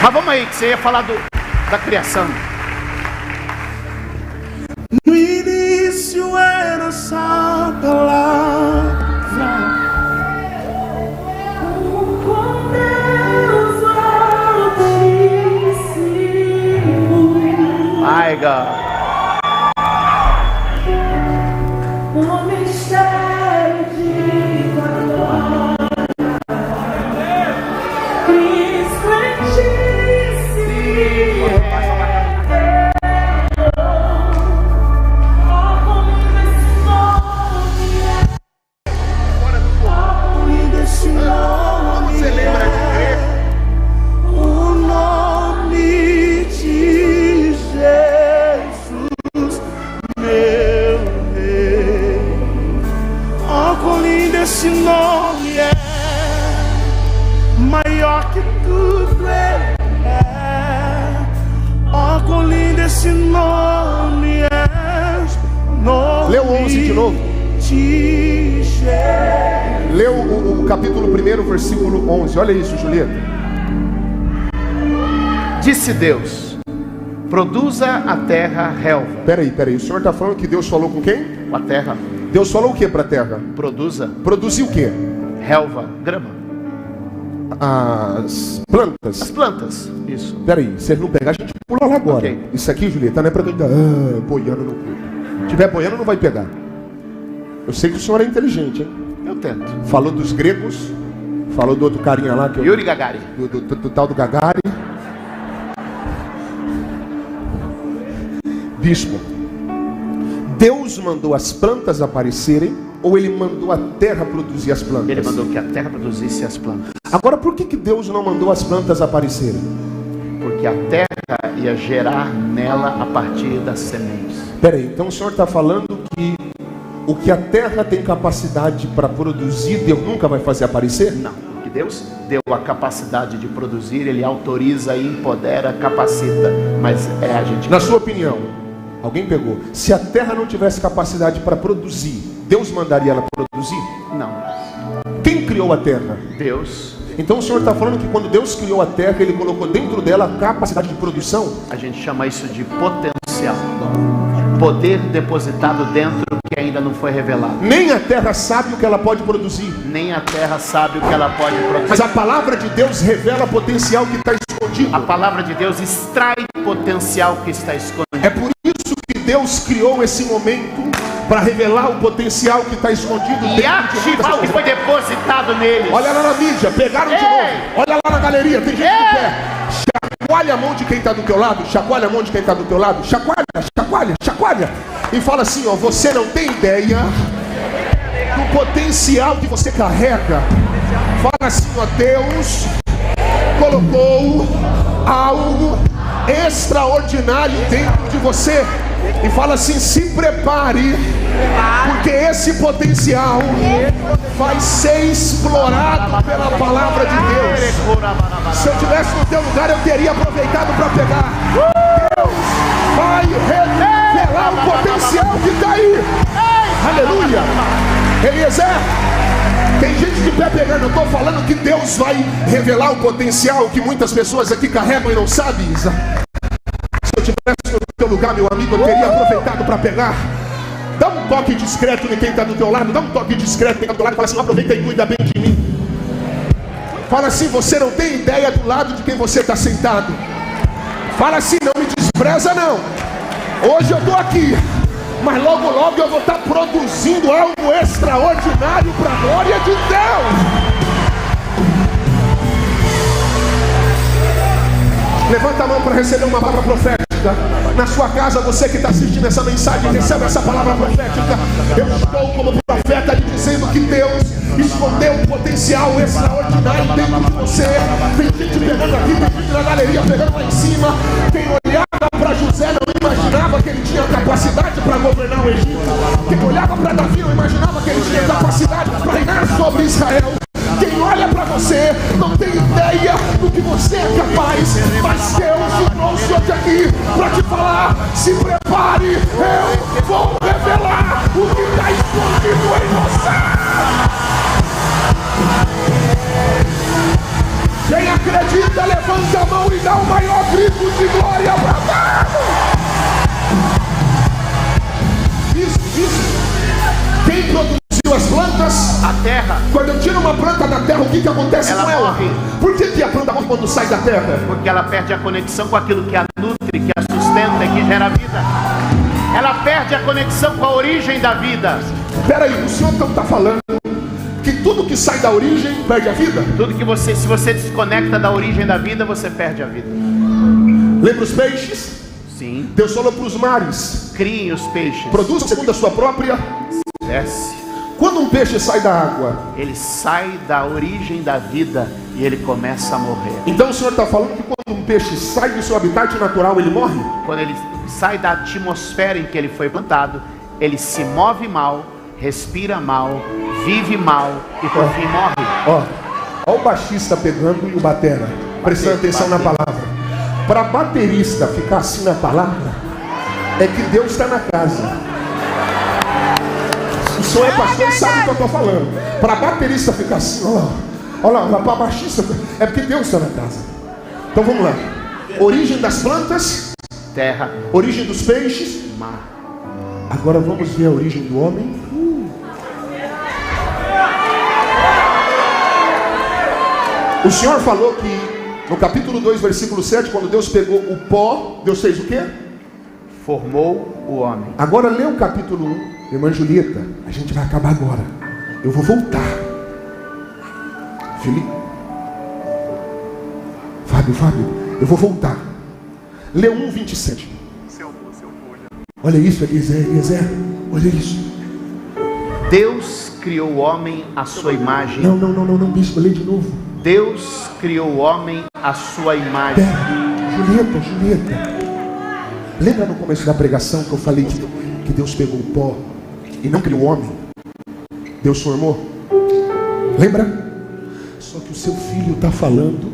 Mas vamos aí, que você ia falar da criação. No início era essa palavra. Com Deus altíssimo, My God. o mistério de glória, Cristo em ti se revelou. Oh, como esse nome é, oh, como esse nome Você lembra de crer? O nome de Jesus, meu rei. Oh, quão lindo esse nome é, maior que tudo é. Oh, quão lindo esse nome é, nome Lê o 11 de novo. de Jesus. Lê o capítulo 1, versículo 11. Olha isso, Julieta. Disse Deus, produza a terra relva. Peraí, o senhor está falando que Deus falou com quem? A terra Deus falou o que para a terra? produza Produziu o que? relva, grama. As As plantas. plantas, isso. Peraí, se ele não pegar, a gente pula lá agora. Ok. Isso aqui, Julieta, não é para quem está boiando no culto. Se tiver boiando, não vai pegar. Eu sei que o senhor é inteligente, hein? Eu tento. Falou dos gregos, falou do outro carinha lá, que Yuri Gagarin. do tal do Gagarin. Bispo, Deus mandou as plantas aparecerem ou ele mandou a terra produzir as plantas? Ele mandou que a terra produzisse as plantas. Agora, por que Deus não mandou as plantas aparecerem? Porque a terra ia gerar nela a partir das sementes. Peraí, então o senhor está falando que o que a terra tem capacidade para produzir, Deus nunca vai fazer aparecer? Não, porque Deus deu a capacidade de produzir, Ele autoriza, empodera, capacita. Mas é a gente... Na sua opinião, alguém pegou, se a terra não tivesse capacidade para produzir, Deus mandaria ela produzir? Não, Quem criou a terra? Deus, Então o senhor está falando que quando Deus criou a terra, Ele colocou dentro dela a capacidade de produção? a gente chama isso de potencial. Poder depositado dentro que ainda não foi revelado. Nem a terra sabe o que ela pode produzir, Nem a terra sabe o que ela pode produzir. mas a palavra de Deus revela o potencial que está escondido. A palavra de Deus extrai o potencial que está escondido. É por isso que Deus criou esse momento para revelar o potencial que está escondido E dentro de ativar o que muitas foi pessoas. depositado nele. Olha lá na mídia, pegaram de Ei! novo. Olha lá na galeria, tem gente de pé. Chacoalha a mão de quem está do teu lado. Chacoalha a mão de quem está do teu lado. Chacoalha, chacoalha, chacoalha. E fala assim, ó, você não tem ideia do potencial que você carrega. Fala assim, ó, Deus colocou algo extraordinário dentro de você. E fala assim, se prepare, porque esse potencial vai ser explorado pela palavra de Deus. Se eu estivesse no teu lugar, eu teria aproveitado para pegar. Deus vai revelar o potencial que está aí. Aleluia. Eliezer, tem gente de pé pegando. Eu estou falando que Deus vai revelar o potencial que muitas pessoas aqui carregam e não sabem, Isa. Se eu estivesse no teu lugar, meu amigo, eu teria aproveitado para pegar. Dá um toque discreto em quem está do teu lado. Dá um toque discreto em quem está do teu lado. Fala assim, aproveita e cuida bem de mim. Fala assim, você não tem ideia do lado de quem você está sentado. Fala assim, não me despreza não. Hoje eu estou aqui, mas logo logo eu vou estar produzindo algo extraordinário para a glória de Deus. Levanta a mão para receber uma palavra profética. Na sua casa, você que está assistindo essa mensagem, recebe essa palavra profética. Eu estou como profeta lhe dizendo que Deus escondeu um potencial extraordinário dentro de você. Tem gente pegando aqui, tem gente na galeria pegando lá em cima. Quem olhava para José não imaginava que ele tinha capacidade para governar o Egito. Quem olhava para Davi não imaginava que ele tinha capacidade para reinar sobre Israel. Quem olha para você não tem ideia do que você é capaz, mas Deus te trouxe hoje aqui para te falar, se prepare, eu vou revelar o que está escondido em você. Quem acredita, levanta a mão e dá o maior grito de glória para Deus. Isso. Quem produziu as plantas? A terra. Quando eu tiro uma planta da terra, o que acontece Ela com ela? morre. Por que a planta morre quando sai da terra? Porque ela perde a conexão com aquilo que a nutre, que a sustenta e que gera vida. Ela perde a conexão com a origem da vida. Espera aí, o senhor então está falando que tudo que sai da origem perde a vida? Tudo que você, se você desconecta da origem da vida, você perde a vida. Lembra os peixes? Sim. Deus falou para os mares: Criem os peixes. produz segundo a sua própria. Desce. Quando um peixe sai da água, Ele sai da origem da vida e ele começa a morrer. então o senhor está falando que quando um peixe sai do seu habitat natural, ele morre? Quando ele sai da atmosfera em que ele foi plantado, ele se move mal, respira mal, vive mal e por fim morre. Ó o baixista pegando e o batera, prestando atenção na palavra. Para baterista ficar assim na palavra, é que Deus está na casa. O senhor é pastor e sabe o que eu estou falando. Para baterista ficar assim, olha lá, para baixista, é porque Deus está na casa. Então vamos lá. Origem das plantas, Terra, origem dos peixes, mar. agora vamos ver a origem do homem. O Senhor falou que no capítulo 2, versículo 7, quando Deus pegou o pó, Deus fez o quê? Formou o homem. Agora lê o capítulo 1, irmã Julieta. A gente vai acabar agora. Eu vou voltar. Felipe. Fábio, eu vou voltar. Lê 1, 27. Olha isso, Eliezer. Olha isso. Deus criou o homem à sua imagem. Não, bispo, lê de novo. Deus criou o homem à sua imagem. Pera, Julieta. Lembra no começo da pregação que eu falei que Deus pegou o pó e não criou o homem? Deus formou. Lembra? Só que o seu filho está falando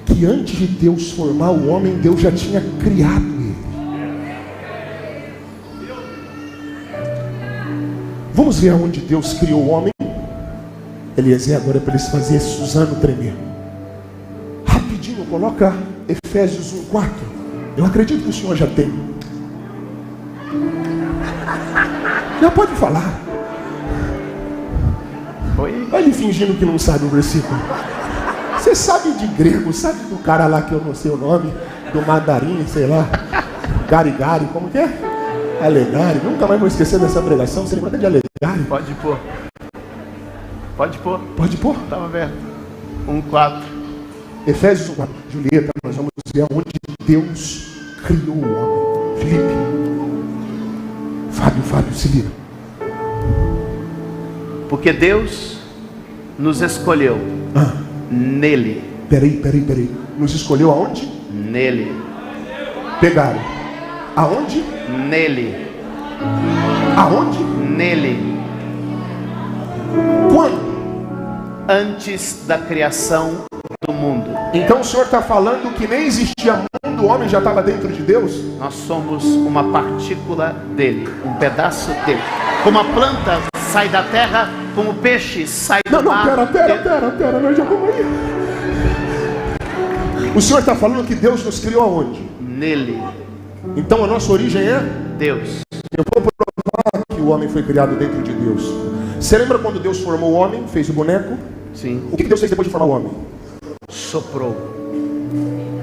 que antes de Deus formar o homem, Deus já tinha criado ele. Vamos ver aonde Deus criou o homem. Eliezer, agora é para eles fazerem esse Suzano tremer. Rapidinho, coloca Efésios 1:4. Eu acredito que o senhor já tem. Já pode falar. Oi? Olha ele fingindo que não sabe o versículo. Você sabe de grego, sabe do cara lá que eu não sei o nome, do mandarim, sei lá, Garigari, como que é? Alegari, nunca mais vou esquecer dessa pregação. Você lembra de Alegari? Pode pôr. Pode pôr. Pode pôr. Estava aberto. 1:4. Efésios 1:4. Julieta, nós vamos ver aonde Deus criou o homem. Felipe, Fábio, se liga. Porque Deus nos escolheu nele. Peraí. Nos escolheu aonde? Nele. Pegaram. Aonde? Nele. Aonde? Nele. Quando? Antes da criação do mundo. Então o Senhor está falando que nem existia mundo, o homem já estava dentro de Deus? Nós somos uma partícula dele, um pedaço dele. Como a planta sai da terra, como o peixe sai do mar. Pera, nós já vamos aí. O Senhor está falando que Deus nos criou aonde? Nele. Então a nossa origem é? Deus. Eu vou provar que o homem foi criado dentro de Deus. Você lembra quando Deus formou o homem, fez o boneco? Sim. O que Deus fez depois de formar o homem? Soprou.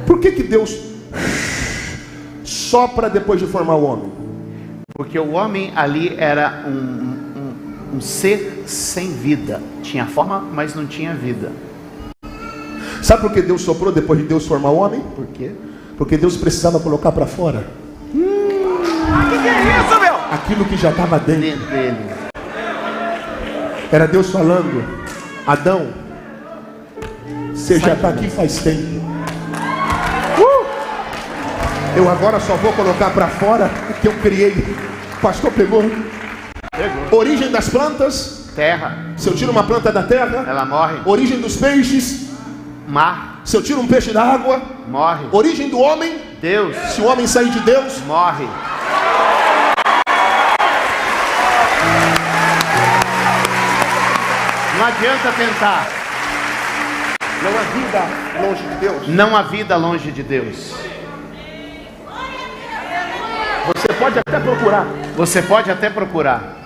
Por que Deus sopra depois de formar o homem? Porque o homem ali era um ser sem vida. Tinha forma, mas não tinha vida. Sabe por que Deus soprou depois de Deus formar o homem? Por quê? Porque Deus precisava colocar para fora. Que é isso, meu? Aquilo que já estava dentro. Dele. Era Deus falando: Adão, você já está aqui faz tempo. Eu agora só vou colocar para fora o que eu criei. O pastor pegou. Origem das plantas. Terra. Se eu tiro uma planta da terra, Ela morre. origem dos peixes. Mar. Se eu tiro um peixe da água, Morre. origem do homem. Deus. Se o homem sair de Deus, Morre. Não adianta tentar. não há vida longe de Deus. Não há vida longe de Deus. Você pode até procurar, Você pode até procurar,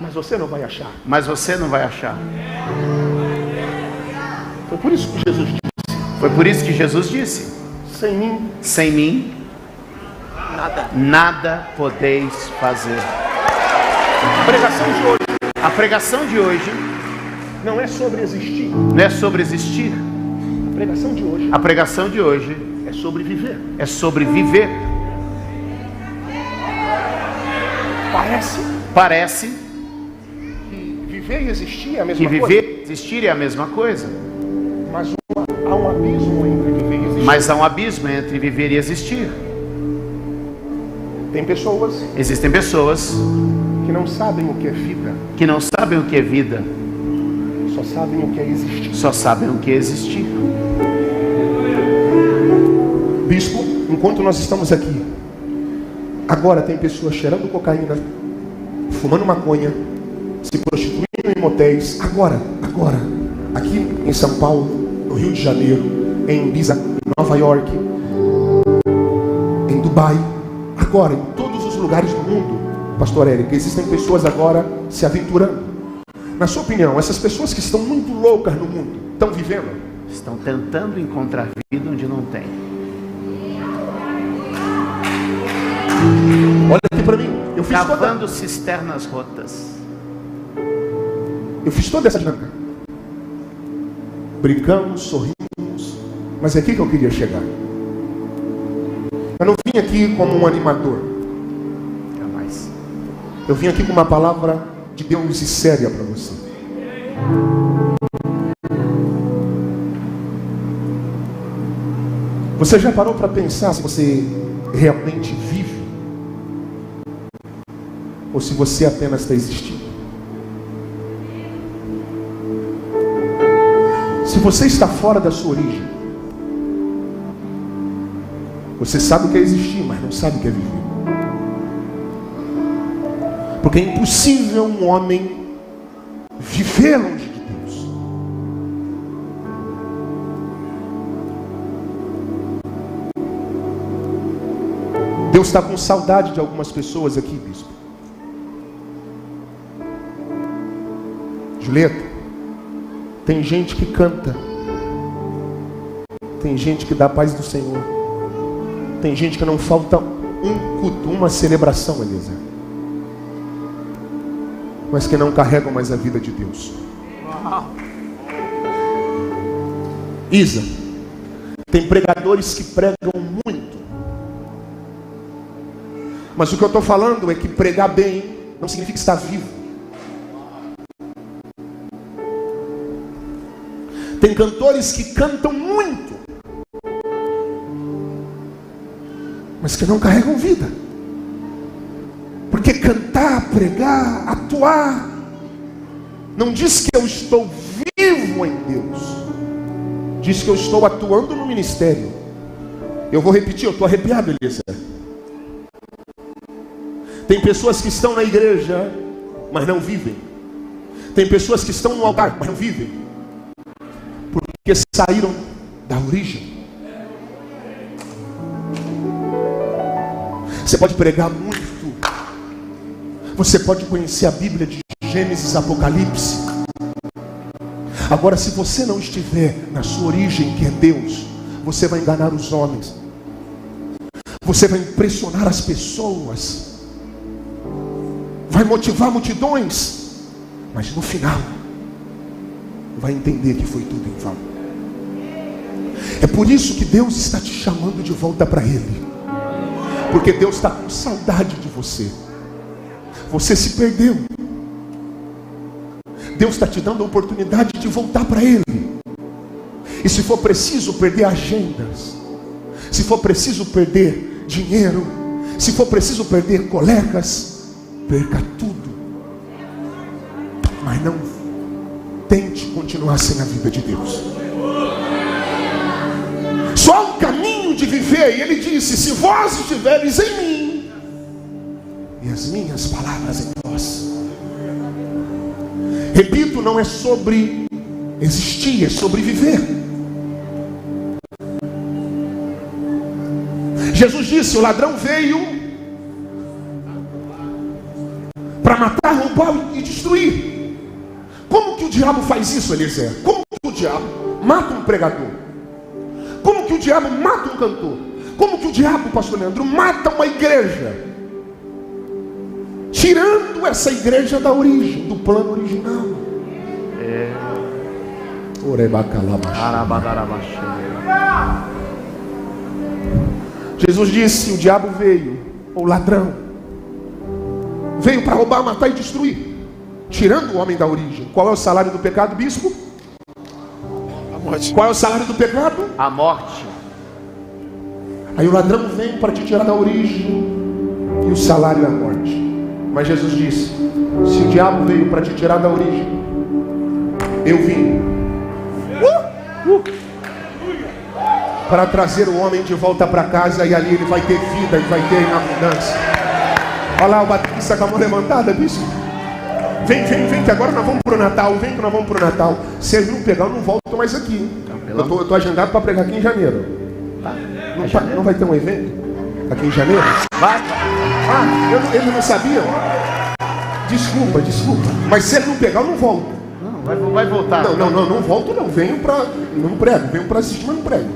mas você não vai achar. mas você não vai achar. Foi por isso que Jesus disse: Foi por isso que Jesus disse: sem mim, sem mim, nada podeis fazer. a pregação de hoje A pregação de hoje não é sobre existir. não é sobre existir. A pregação de hoje A pregação de hoje é sobre viver. é sobre viver. Parece Que viver e existir é a mesma que coisa. viver e existir é a mesma coisa, Mas há um abismo entre viver e existir. mas há um abismo entre viver e existir. Tem pessoas Existem pessoas que não sabem o que é vida, que não sabem o que é vida, só sabem o que é existir. só sabem o que é existir. Bispo, enquanto nós estamos aqui, agora tem pessoas cheirando cocaína, fumando maconha, se prostituindo em motéis. Agora, aqui em São Paulo, no Rio de Janeiro, em Ibiza, em Nova York, em Dubai, agora, em todos os lugares do mundo, Pastor Érico, existem pessoas agora se aventurando. Na sua opinião, essas pessoas que estão muito loucas no mundo, estão vivendo? Estão tentando encontrar vida onde não tem. Olha aqui para mim, eu Cavando cisternas rotas. fiz toda essa dinâmica. Brincamos, sorrimos, mas é aqui que eu queria chegar. Eu não vim aqui como um animador. Jamais. Eu vim aqui com uma palavra de Deus e séria para você. Você já parou para pensar se você realmente vive? Ou se você apenas está existindo? Se você está fora da sua origem, você sabe o que é existir, mas não sabe o que é viver. Porque é impossível um homem viver longe de Deus. Deus está com saudade de algumas pessoas aqui, bispo. Julieta, tem gente que canta, tem gente que dá a paz do Senhor, tem gente que não falta um culto, uma celebração, Elisa, mas que não carregam mais a vida de Deus. Isa, Tem pregadores que pregam muito. Mas o que eu estou falando é que pregar bem não significa estar vivo. Tem cantores que cantam muito, mas que não carregam vida. Porque cantar, pregar, atuar, não diz que eu estou vivo em Deus, diz que eu estou atuando no ministério. Eu vou repetir, eu estou arrepiado, Elisa. Tem pessoas que estão na igreja, mas não vivem. Tem pessoas que estão no altar, mas não vivem. Porque saíram da origem. Você pode pregar muito. Você pode conhecer a Bíblia de Gênesis, Apocalipse. Agora, se você não estiver na sua origem, que é Deus, você vai enganar os homens. Você vai impressionar as pessoas. Vai motivar multidões. Mas no final, vai entender que foi tudo em vão. É por isso que Deus está te chamando de volta para Ele. Porque Deus está com saudade de você. Você se perdeu. Deus está te dando a oportunidade de voltar para Ele. E se for preciso perder agendas, se for preciso perder dinheiro, se for preciso perder colegas, perca tudo. Mas não tente continuar sem a vida de Deus. Só há um caminho de viver. E Ele disse: se vós estiveres em mim e as minhas palavras em vós. Repito, não é sobre existir, é sobre viver. Jesus disse: o ladrão veio para matar, roubar e destruir. Como que o diabo faz isso, Eliezer? Como que o diabo mata um pregador? Como que o diabo mata um cantor? Como que o diabo, pastor Leandro, mata uma igreja? Tirando essa igreja da origem, do plano original. Jesus disse: o diabo veio, o ladrão, veio para roubar, matar e destruir, tirando o homem da origem. Qual é o salário do pecado, bispo? A morte. Qual é o salário do pecado? A morte. Aí o ladrão vem para te tirar da origem, e o salário é a morte. Mas Jesus disse: se o diabo veio para te tirar da origem, eu vim para trazer o homem de volta para casa, e ali ele vai ter vida e vai ter abundância. Olha lá o Batista com a mão levantada, bicho. Vem, que agora nós vamos para o Natal. Vem que nós vamos para o Natal. Se ele não pegar, eu não volto mais aqui. Eu tô agendado para pregar aqui em janeiro. Não vai ter um evento aqui em janeiro? Vai. Eles não sabiam? Desculpa. Mas se ele não pegar, eu não volto. Não, vai voltar. Não volto não. Venho para... Não prego. Venho para assistir, mas não prego.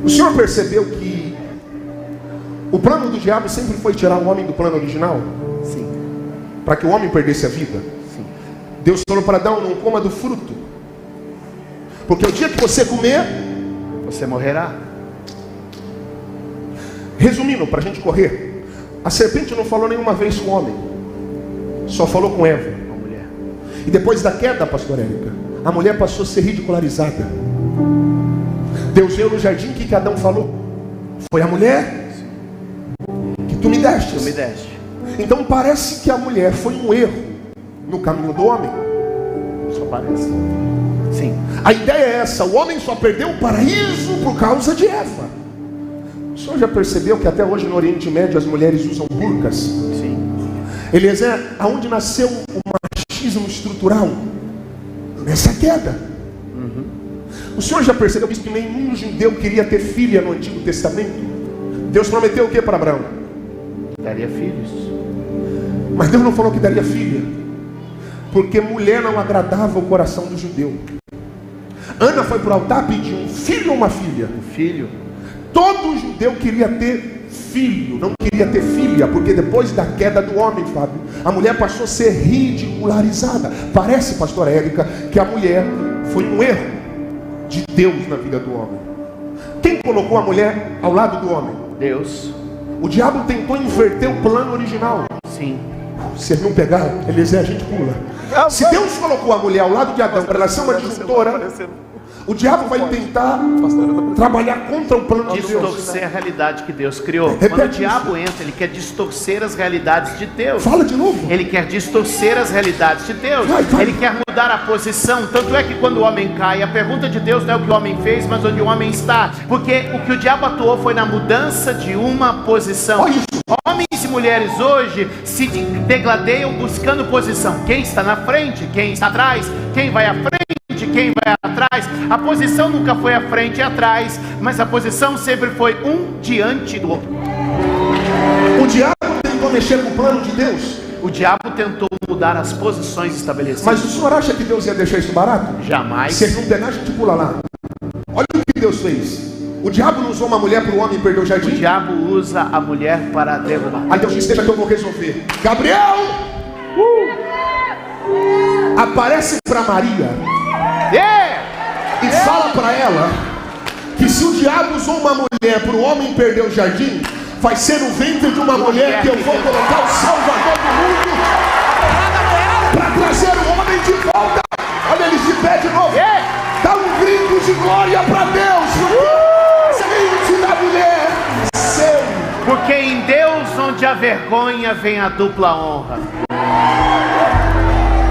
O senhor percebeu que o plano do diabo sempre foi tirar o homem do plano original? Sim. Para que o homem perdesse a vida? Sim. Deus falou para Adão: não coma do fruto, porque o dia que você comer, você morrerá. Resumindo, para a gente correr, a serpente não falou nenhuma vez com o homem, só falou com Eva, Uma mulher. e depois da queda, pastor Érica, a mulher passou a ser ridicularizada. Deus veio no jardim, o que Adão falou? Foi a mulher que tu me deste. Então parece que a mulher foi um erro no caminho do homem. Só parece. Sim. A ideia é essa: o homem só perdeu o paraíso por causa de Eva. O senhor já percebeu que até hoje no Oriente Médio as mulheres usam burcas? Sim. Eliezer, aonde nasceu o machismo estrutural? Nessa queda. O senhor já percebeu que nenhum judeu queria ter filha no Antigo Testamento? Deus prometeu o que para Abraão? Daria filhos. Mas Deus não falou que daria filha, porque mulher não agradava o coração do judeu. Ana foi para o altar pedir um filho ou uma filha? Um filho. Todo judeu queria ter filho, não queria ter filha, porque depois da queda do homem, Fábio, a mulher passou a ser ridicularizada. Parece, pastora Érica, que a mulher foi um erro. de Deus na vida do homem. Quem colocou a mulher ao lado do homem? Deus. O diabo tentou inverter o plano original. Sim. Se ele não pegar, Eliezer, a gente pula. Se Deus colocou a mulher ao lado de Adão para ela ser uma disjuntora, o diabo vai tentar trabalhar contra o plano de Deus. Distorcer a realidade que Deus criou. Repete Quando o isso. diabo entra, ele quer distorcer as realidades de Deus. Fala de novo. Ele quer distorcer as realidades de Deus. Vai. Ele quer mudar a posição. Tanto é que quando o homem cai, a pergunta de Deus não é o que o homem fez, mas onde o homem está. Porque o que o diabo atuou foi na mudança de uma posição. Olha isso. Homens e mulheres hoje se degladeiam buscando posição. Quem está na frente, quem está atrás, quem vai à frente, quem vai atrás. A posição nunca foi à frente e atrás, mas a posição sempre foi um diante do outro. O diabo tentou mexer com o plano de Deus. O diabo tentou mudar as posições estabelecidas. Mas o senhor acha que Deus ia deixar isso barato? Jamais. Se ele não pegar, a gente pula lá. Olha o que Deus fez. O diabo não usou uma mulher para o homem perder o O jardim. diabo usa a mulher para derrubar. Aí Deus disse, deixa que eu vou resolver. Gabriel! Aparece para Maria e fala para ela que se o diabo usou uma mulher para o homem perder o jardim, vai ser no ventre de uma mulher que eu vou colocar o Salvador do mundo para trazer o homem de volta. Olha eles de pé de novo. Dá um grito de glória para Deus. Da mulher, porque em Deus onde há vergonha vem a dupla honra.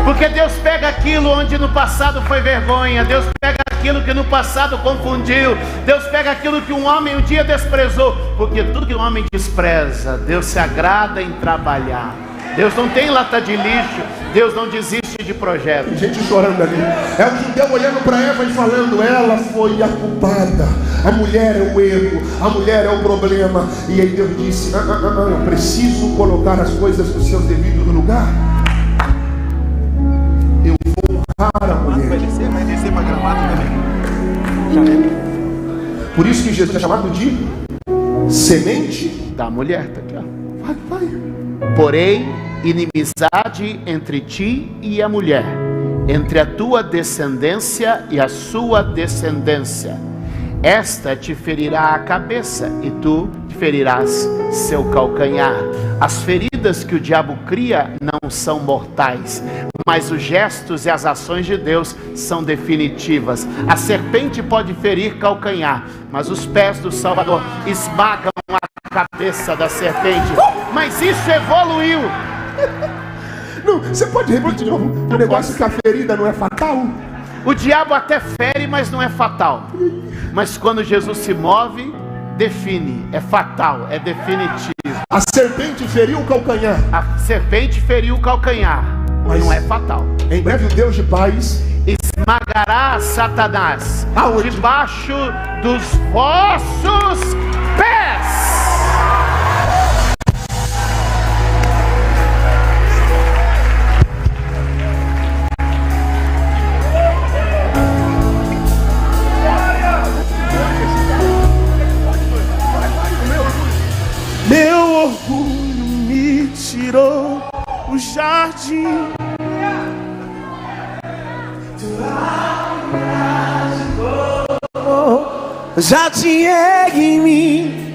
Porque Deus pega aquilo onde no passado foi vergonha. Deus pega aquilo que no passado confundiu. Deus pega aquilo que um homem um dia desprezou. Porque tudo que um homem despreza, Deus se agrada em trabalhar. Deus não tem lata de lixo. Deus não desiste de projetos. Tem gente chorando ali. É o judeu olhando para Eva e falando, ela foi a culpada. A mulher é o erro, a mulher é o problema. E aí Deus disse, não, eu preciso colocar as coisas no seu devido lugar. Eu vou honrar a mulher. Vai descer para Gramado também. Por isso que Jesus é chamado de semente Da mulher, tá aqui, ó. vai. Porém, inimizade entre ti e a mulher, entre a tua descendência e a sua descendência. Esta te ferirá a cabeça e tu te ferirás seu calcanhar. As feridas que o diabo cria não são mortais, mas os gestos e as ações de Deus são definitivas. A serpente pode ferir calcanhar, mas os pés do Salvador esmagam a cabeça da serpente. Mas isso evoluiu. Não, você pode repetir de novo? O negócio que a ferida não é fatal? O diabo até fere, mas não é fatal. Mas quando Jesus se move, define, é fatal, é definitivo. A serpente feriu o calcanhar. A serpente feriu o calcanhar, mas não é fatal. Em breve o Deus de paz Esmagará Satanás Aonde? debaixo dos vossos pés. Meu orgulho me tirou o jardim. Jardim é em mim.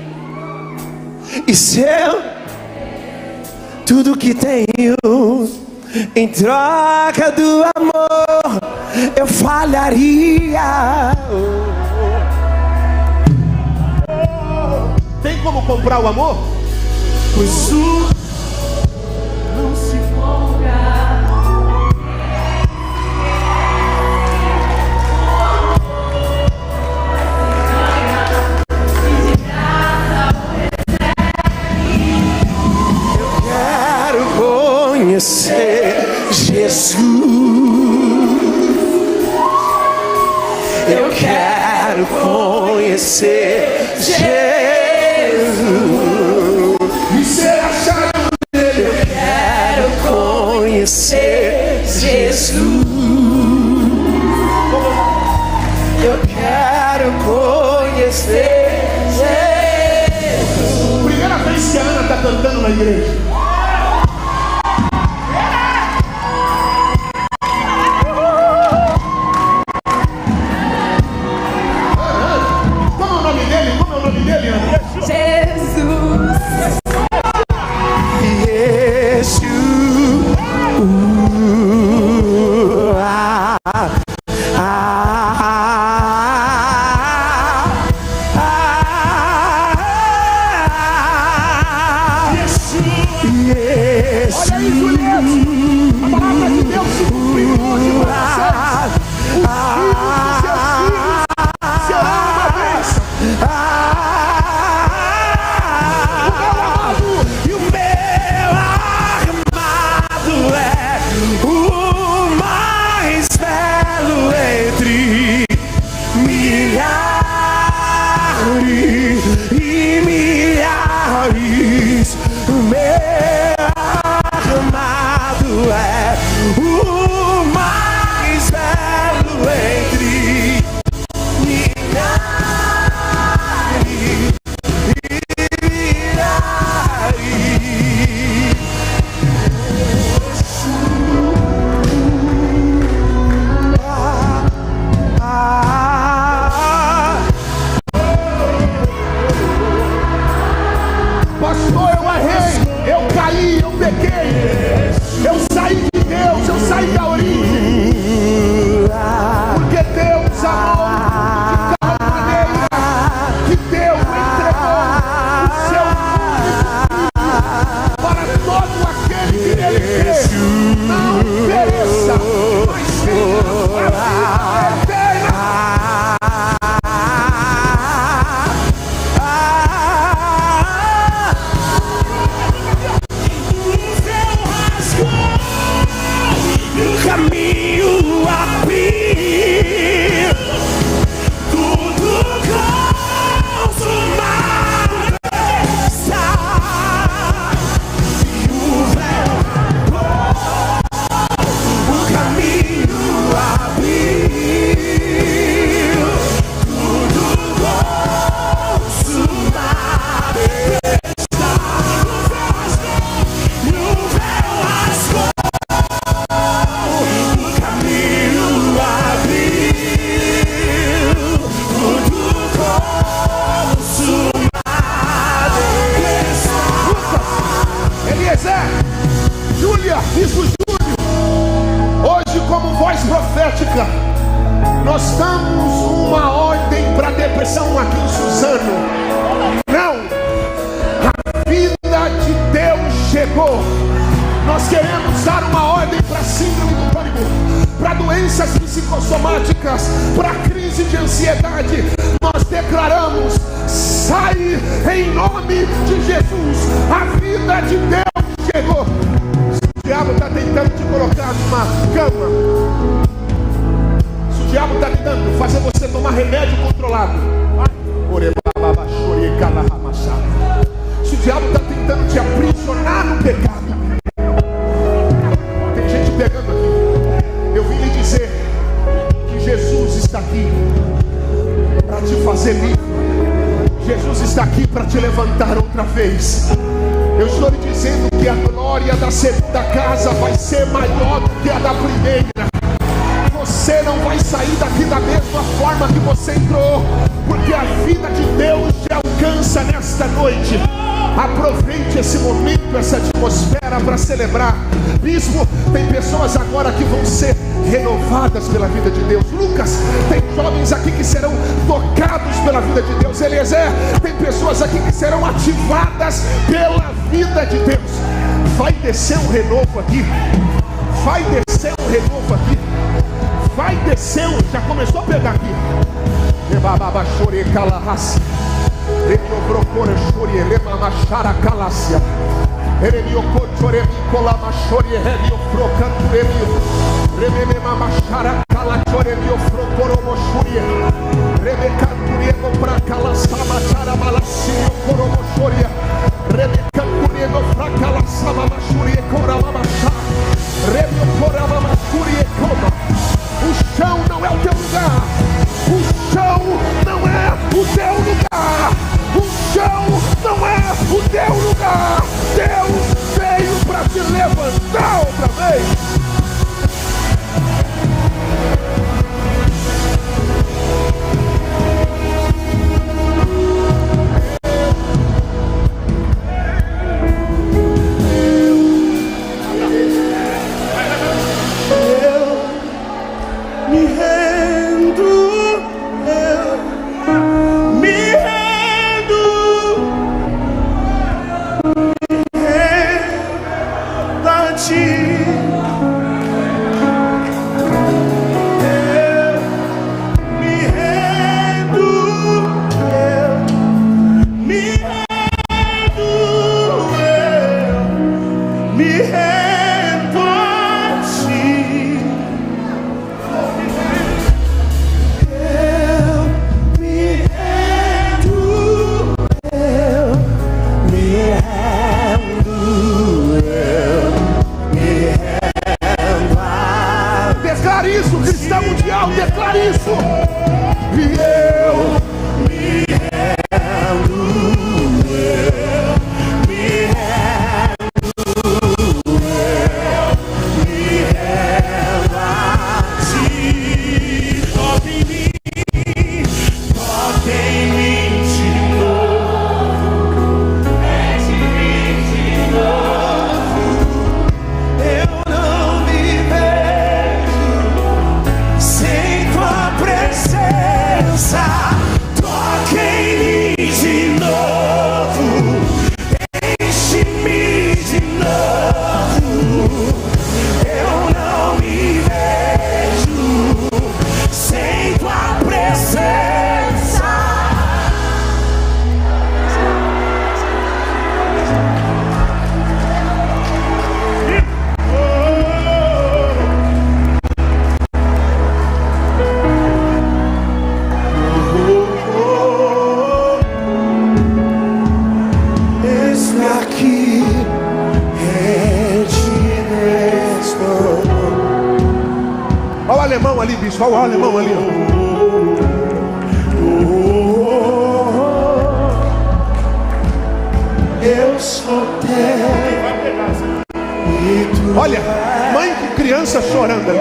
E se eu tudo que tenho em troca do amor eu falharia. tem como comprar o amor? Pois o não se conhecer Jesus. Eu quero conhecer Jesus. E ser achado dele. Eu quero conhecer Jesus. Eu quero conhecer Jesus. Primeira vez que a Ana está cantando na igreja. errei, eu caí, eu pequei, eu saí de Deus, eu saí da origem, porque Deus amou de tal maneira que Deus entregou o seu filho para todo aquele que nele crê, não pereça, mas tenha a vida eterna. Caminho abrir, tudo consumado está, e o véu, o caminho abriu, tudo consumado está, e o véu rasgou. Júlia, isso Júlio, hoje como voz profética, nós damos uma ordem para a depressão aqui em Suzano. Não, a vida de Deus chegou. Nós queremos dar uma ordem para a síndrome do pânico, para doenças psicossomáticas, para crise de ansiedade. Nós declaramos: sai em nome de Jesus. A vida de Deus chegou. Se o diabo está tentando te colocar numa cama, se o diabo está tentando fazer você tomar remédio controlado, se o diabo está tentando te aprisionar no pecado, tem gente pegando aqui. Eu vim lhe dizer que Jesus está aqui para te fazer livre. Jesus está aqui para te levantar outra vez. Eu estou lhe dizendo que a glória da segunda casa vai ser maior do que a da primeira. Você não vai sair daqui da mesma forma que você entrou, porque a vida de Deus te alcança nesta noite. Aproveite esse momento, essa atmosfera para celebrar. Bispo, tem pessoas agora que vão ser renovadas pela vida de Deus. Lucas, tem jovens aqui que serão tocados pela vida de Deus. Eliezer, tem pessoas aqui que serão ativadas pela vida de Deus. Vai descer um renovo aqui. Vai descer um renovo aqui. Vai descer um... Já começou a pegar aqui. O chão não é o teu lugar. O chão não é o teu lugar. O chão não é o teu lugar. Deus veio para te levantar outra vez. Me alemão ali, bispo. Olha o alemão ali. Eu sou teu. Olha, mãe com criança chorando ali.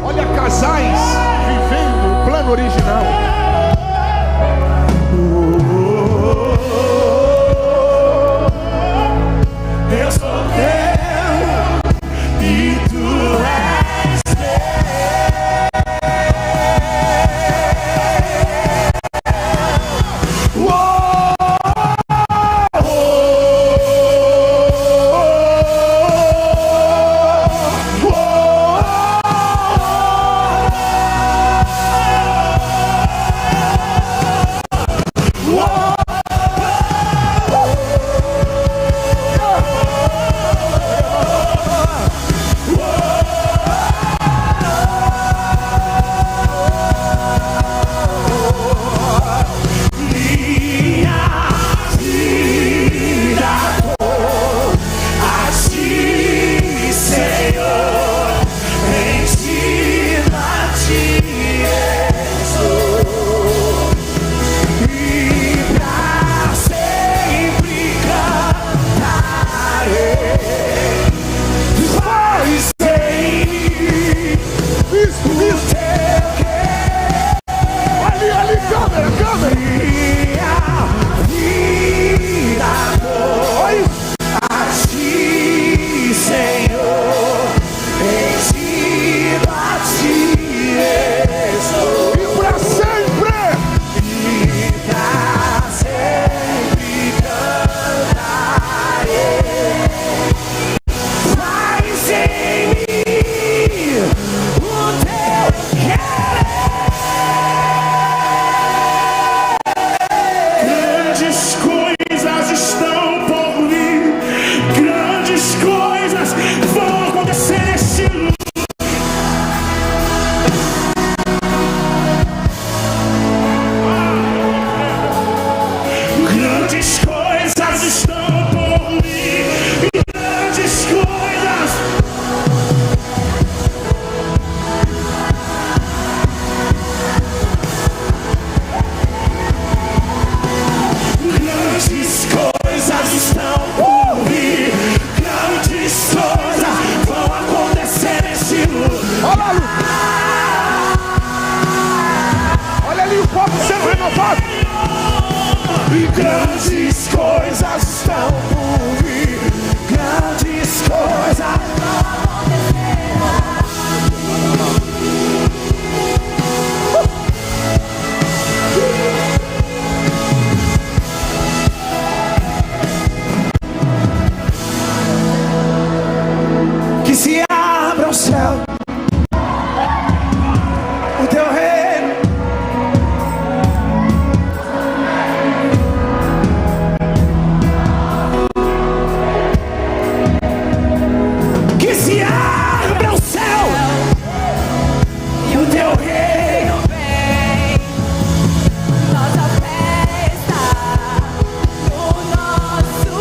Olha, casais vivendo o plano original. Eu sou teu e tu és E grandes coisas estão por vir. Grandes coisas. que se abra o céu, o teu reino, que se abra o céu e o teu reino vem. Nossa festa no nosso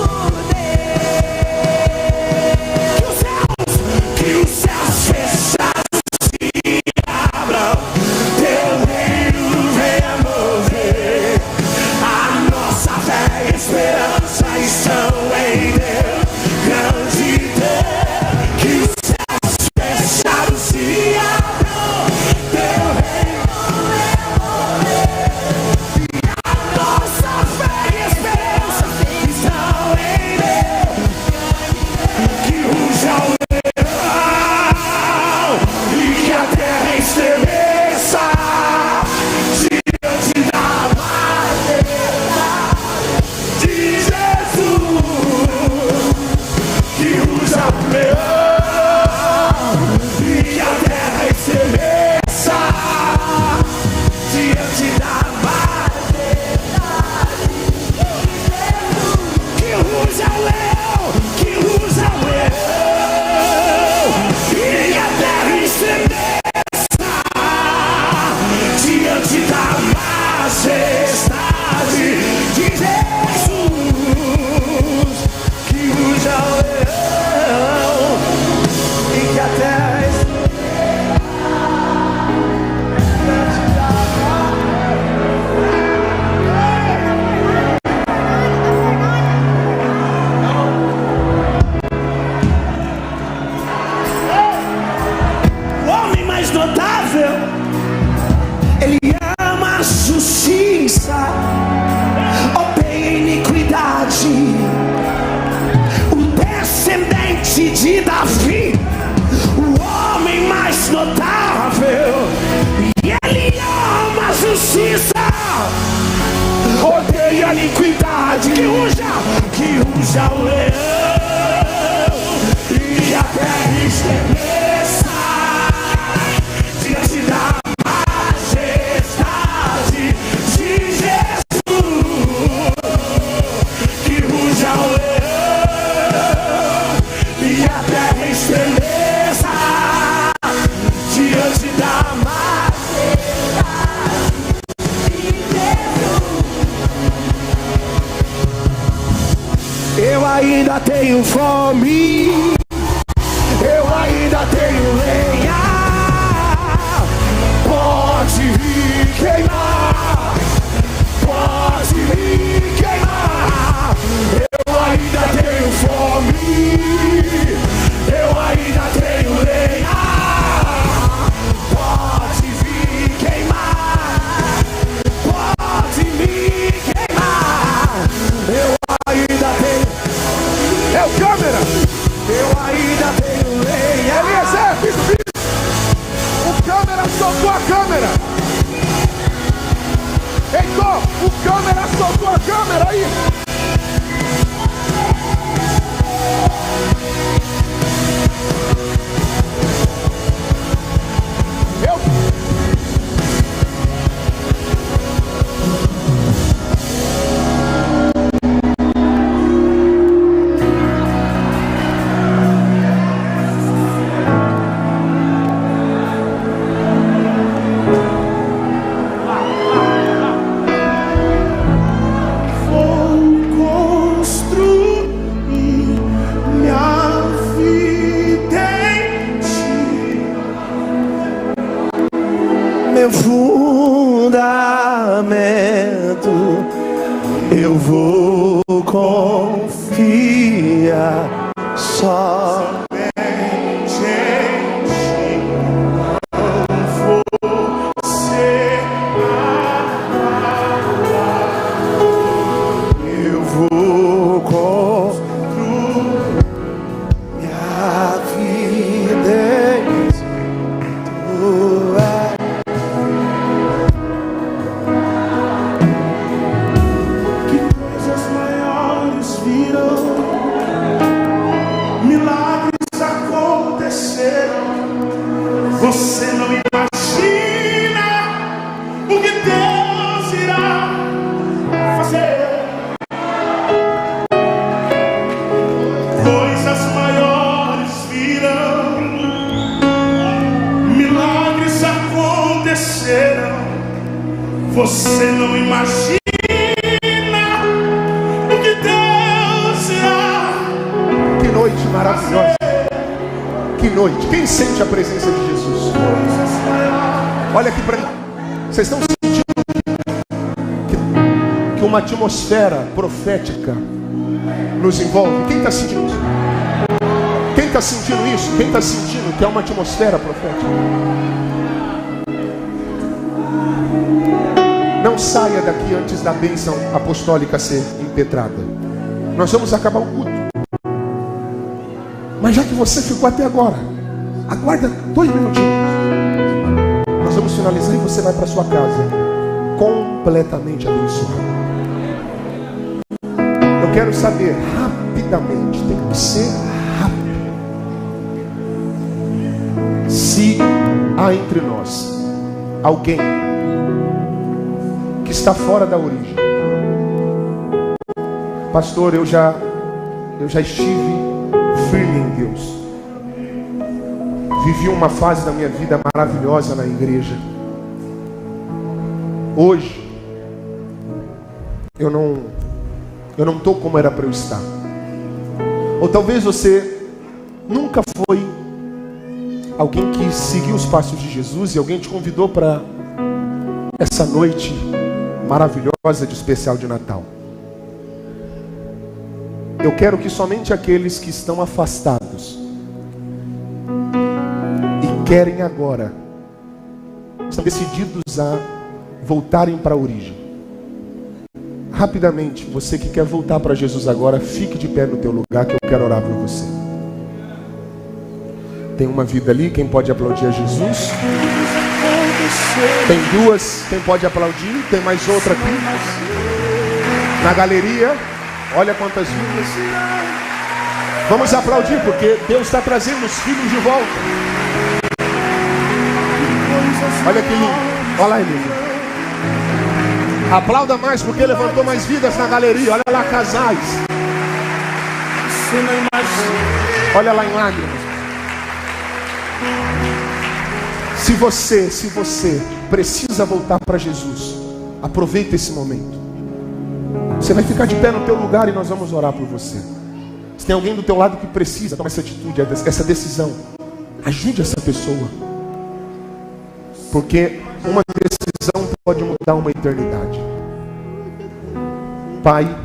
Deus. Que os céus fechados se abram, teu reino venha mover. A nossa fé e esperança estão em Deus, grande Deus. Que os céus fechados se abram, teu reino venha mover. A nossa fé e esperança estão em Deus, que ruja o e que a terra estremeça diante da majestade de Jesus. Que ruja o leão e que a terra estremeça diante da majestade de Jesus. Que ruja o leão, que ruja o leão e a terra estremeça desde de Davi, o homem mais notável, e ele ama a justiça, odeia a iniquidade. Que ruja o leão, e a terra estremeça diante da majestade de Jesus. Que ruja o leão e a terra estremeça diante da majestade de Jesus. Eu ainda tenho fome, eu ainda tenho lenha. Pode me queimar, pode me queimar. Eu ainda tenho fome, eu ainda tenho lenha. Pode me queimar, pode me queimar. Eu ainda tenho. É o câmera. Eu ainda tenho lenha. Eliezer, filho. O câmera soltou a câmera. Heitor, o câmera soltou a câmera aí. Fundamento, eu vou confiar somente em ti. Não vou ser abalado. Eu vou construir minha vida em tua. Você não imagina o que Deus irá fazer. Coisas maiores virão, milagres acontecerão. Você não imagina o que Deus irá. Que noite maravilhosa. Que noite. Quem sente a presença de Jesus? Olha aqui para mim. Vocês estão sentindo que uma atmosfera profética nos envolve? Quem está sentindo isso? Quem está sentindo isso? Quem está sentindo que é uma atmosfera profética? Não saia daqui antes da bênção apostólica ser impetrada. Nós vamos acabar o culto. Mas já que você ficou até agora, aguarda 2 minutinhos. Nós vamos finalizar e você vai para sua casa completamente abençoado. Eu quero saber rapidamente, tem que ser rápido. Se há entre nós alguém que está fora da origem, pastor, eu já estive firme em Deus. Vivi uma fase da minha vida maravilhosa na igreja. Hoje eu não estou como era para eu estar. Ou talvez você nunca foi alguém que seguiu os passos de Jesus e alguém te convidou para essa noite maravilhosa de especial de Natal. Eu quero que somente aqueles que estão afastados e querem agora, estão decididos a voltarem para a origem. Rapidamente, você que quer voltar para Jesus agora, fique de pé no teu lugar que eu quero orar por você. Tem uma vida ali, quem pode aplaudir a Jesus? Tem duas, quem pode aplaudir? Tem mais outra aqui. Na galeria, olha quantas vidas. Vamos aplaudir, porque Deus está trazendo os filhos de volta. Olha que lindo. Olha lá, Emílio. Aplauda mais, porque levantou mais vidas na galeria. Olha lá, casais. Olha lá em lágrimas. Se você precisa voltar para Jesus, aproveita esse momento. Você vai ficar de pé no teu lugar e nós vamos orar por você. Se tem alguém do teu lado que precisa tomar essa atitude, essa decisão, ajude essa pessoa. Porque uma decisão pode mudar uma eternidade. Pai,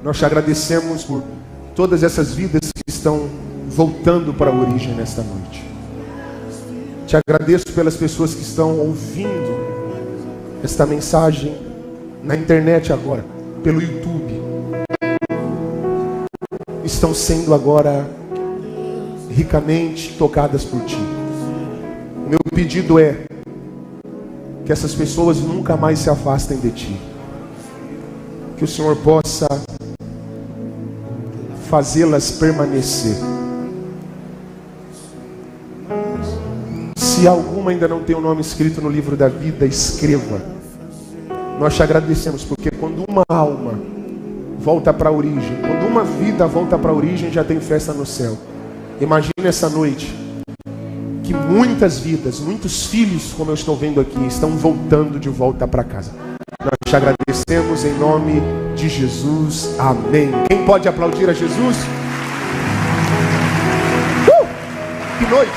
nós te agradecemos por todas essas vidas que estão voltando para a origem nesta noite. Te agradeço pelas pessoas que estão ouvindo esta mensagem na internet agora, pelo YouTube. Estão sendo agora ricamente tocadas por Ti. O meu pedido é que essas pessoas nunca mais se afastem de Ti. Que o Senhor possa fazê-las permanecer. Se alguma ainda não tem o nome escrito no livro da vida, escreva. Nós te agradecemos, porque quando uma alma volta para a origem, quando uma vida volta para a origem, já tem festa no céu. Imagine essa noite que muitas vidas, muitos filhos, como eu estou vendo aqui, estão voltando de volta para casa. Nós te agradecemos em nome de Jesus. Amém. Quem pode aplaudir a Jesus? Que noite!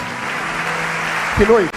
Que noite!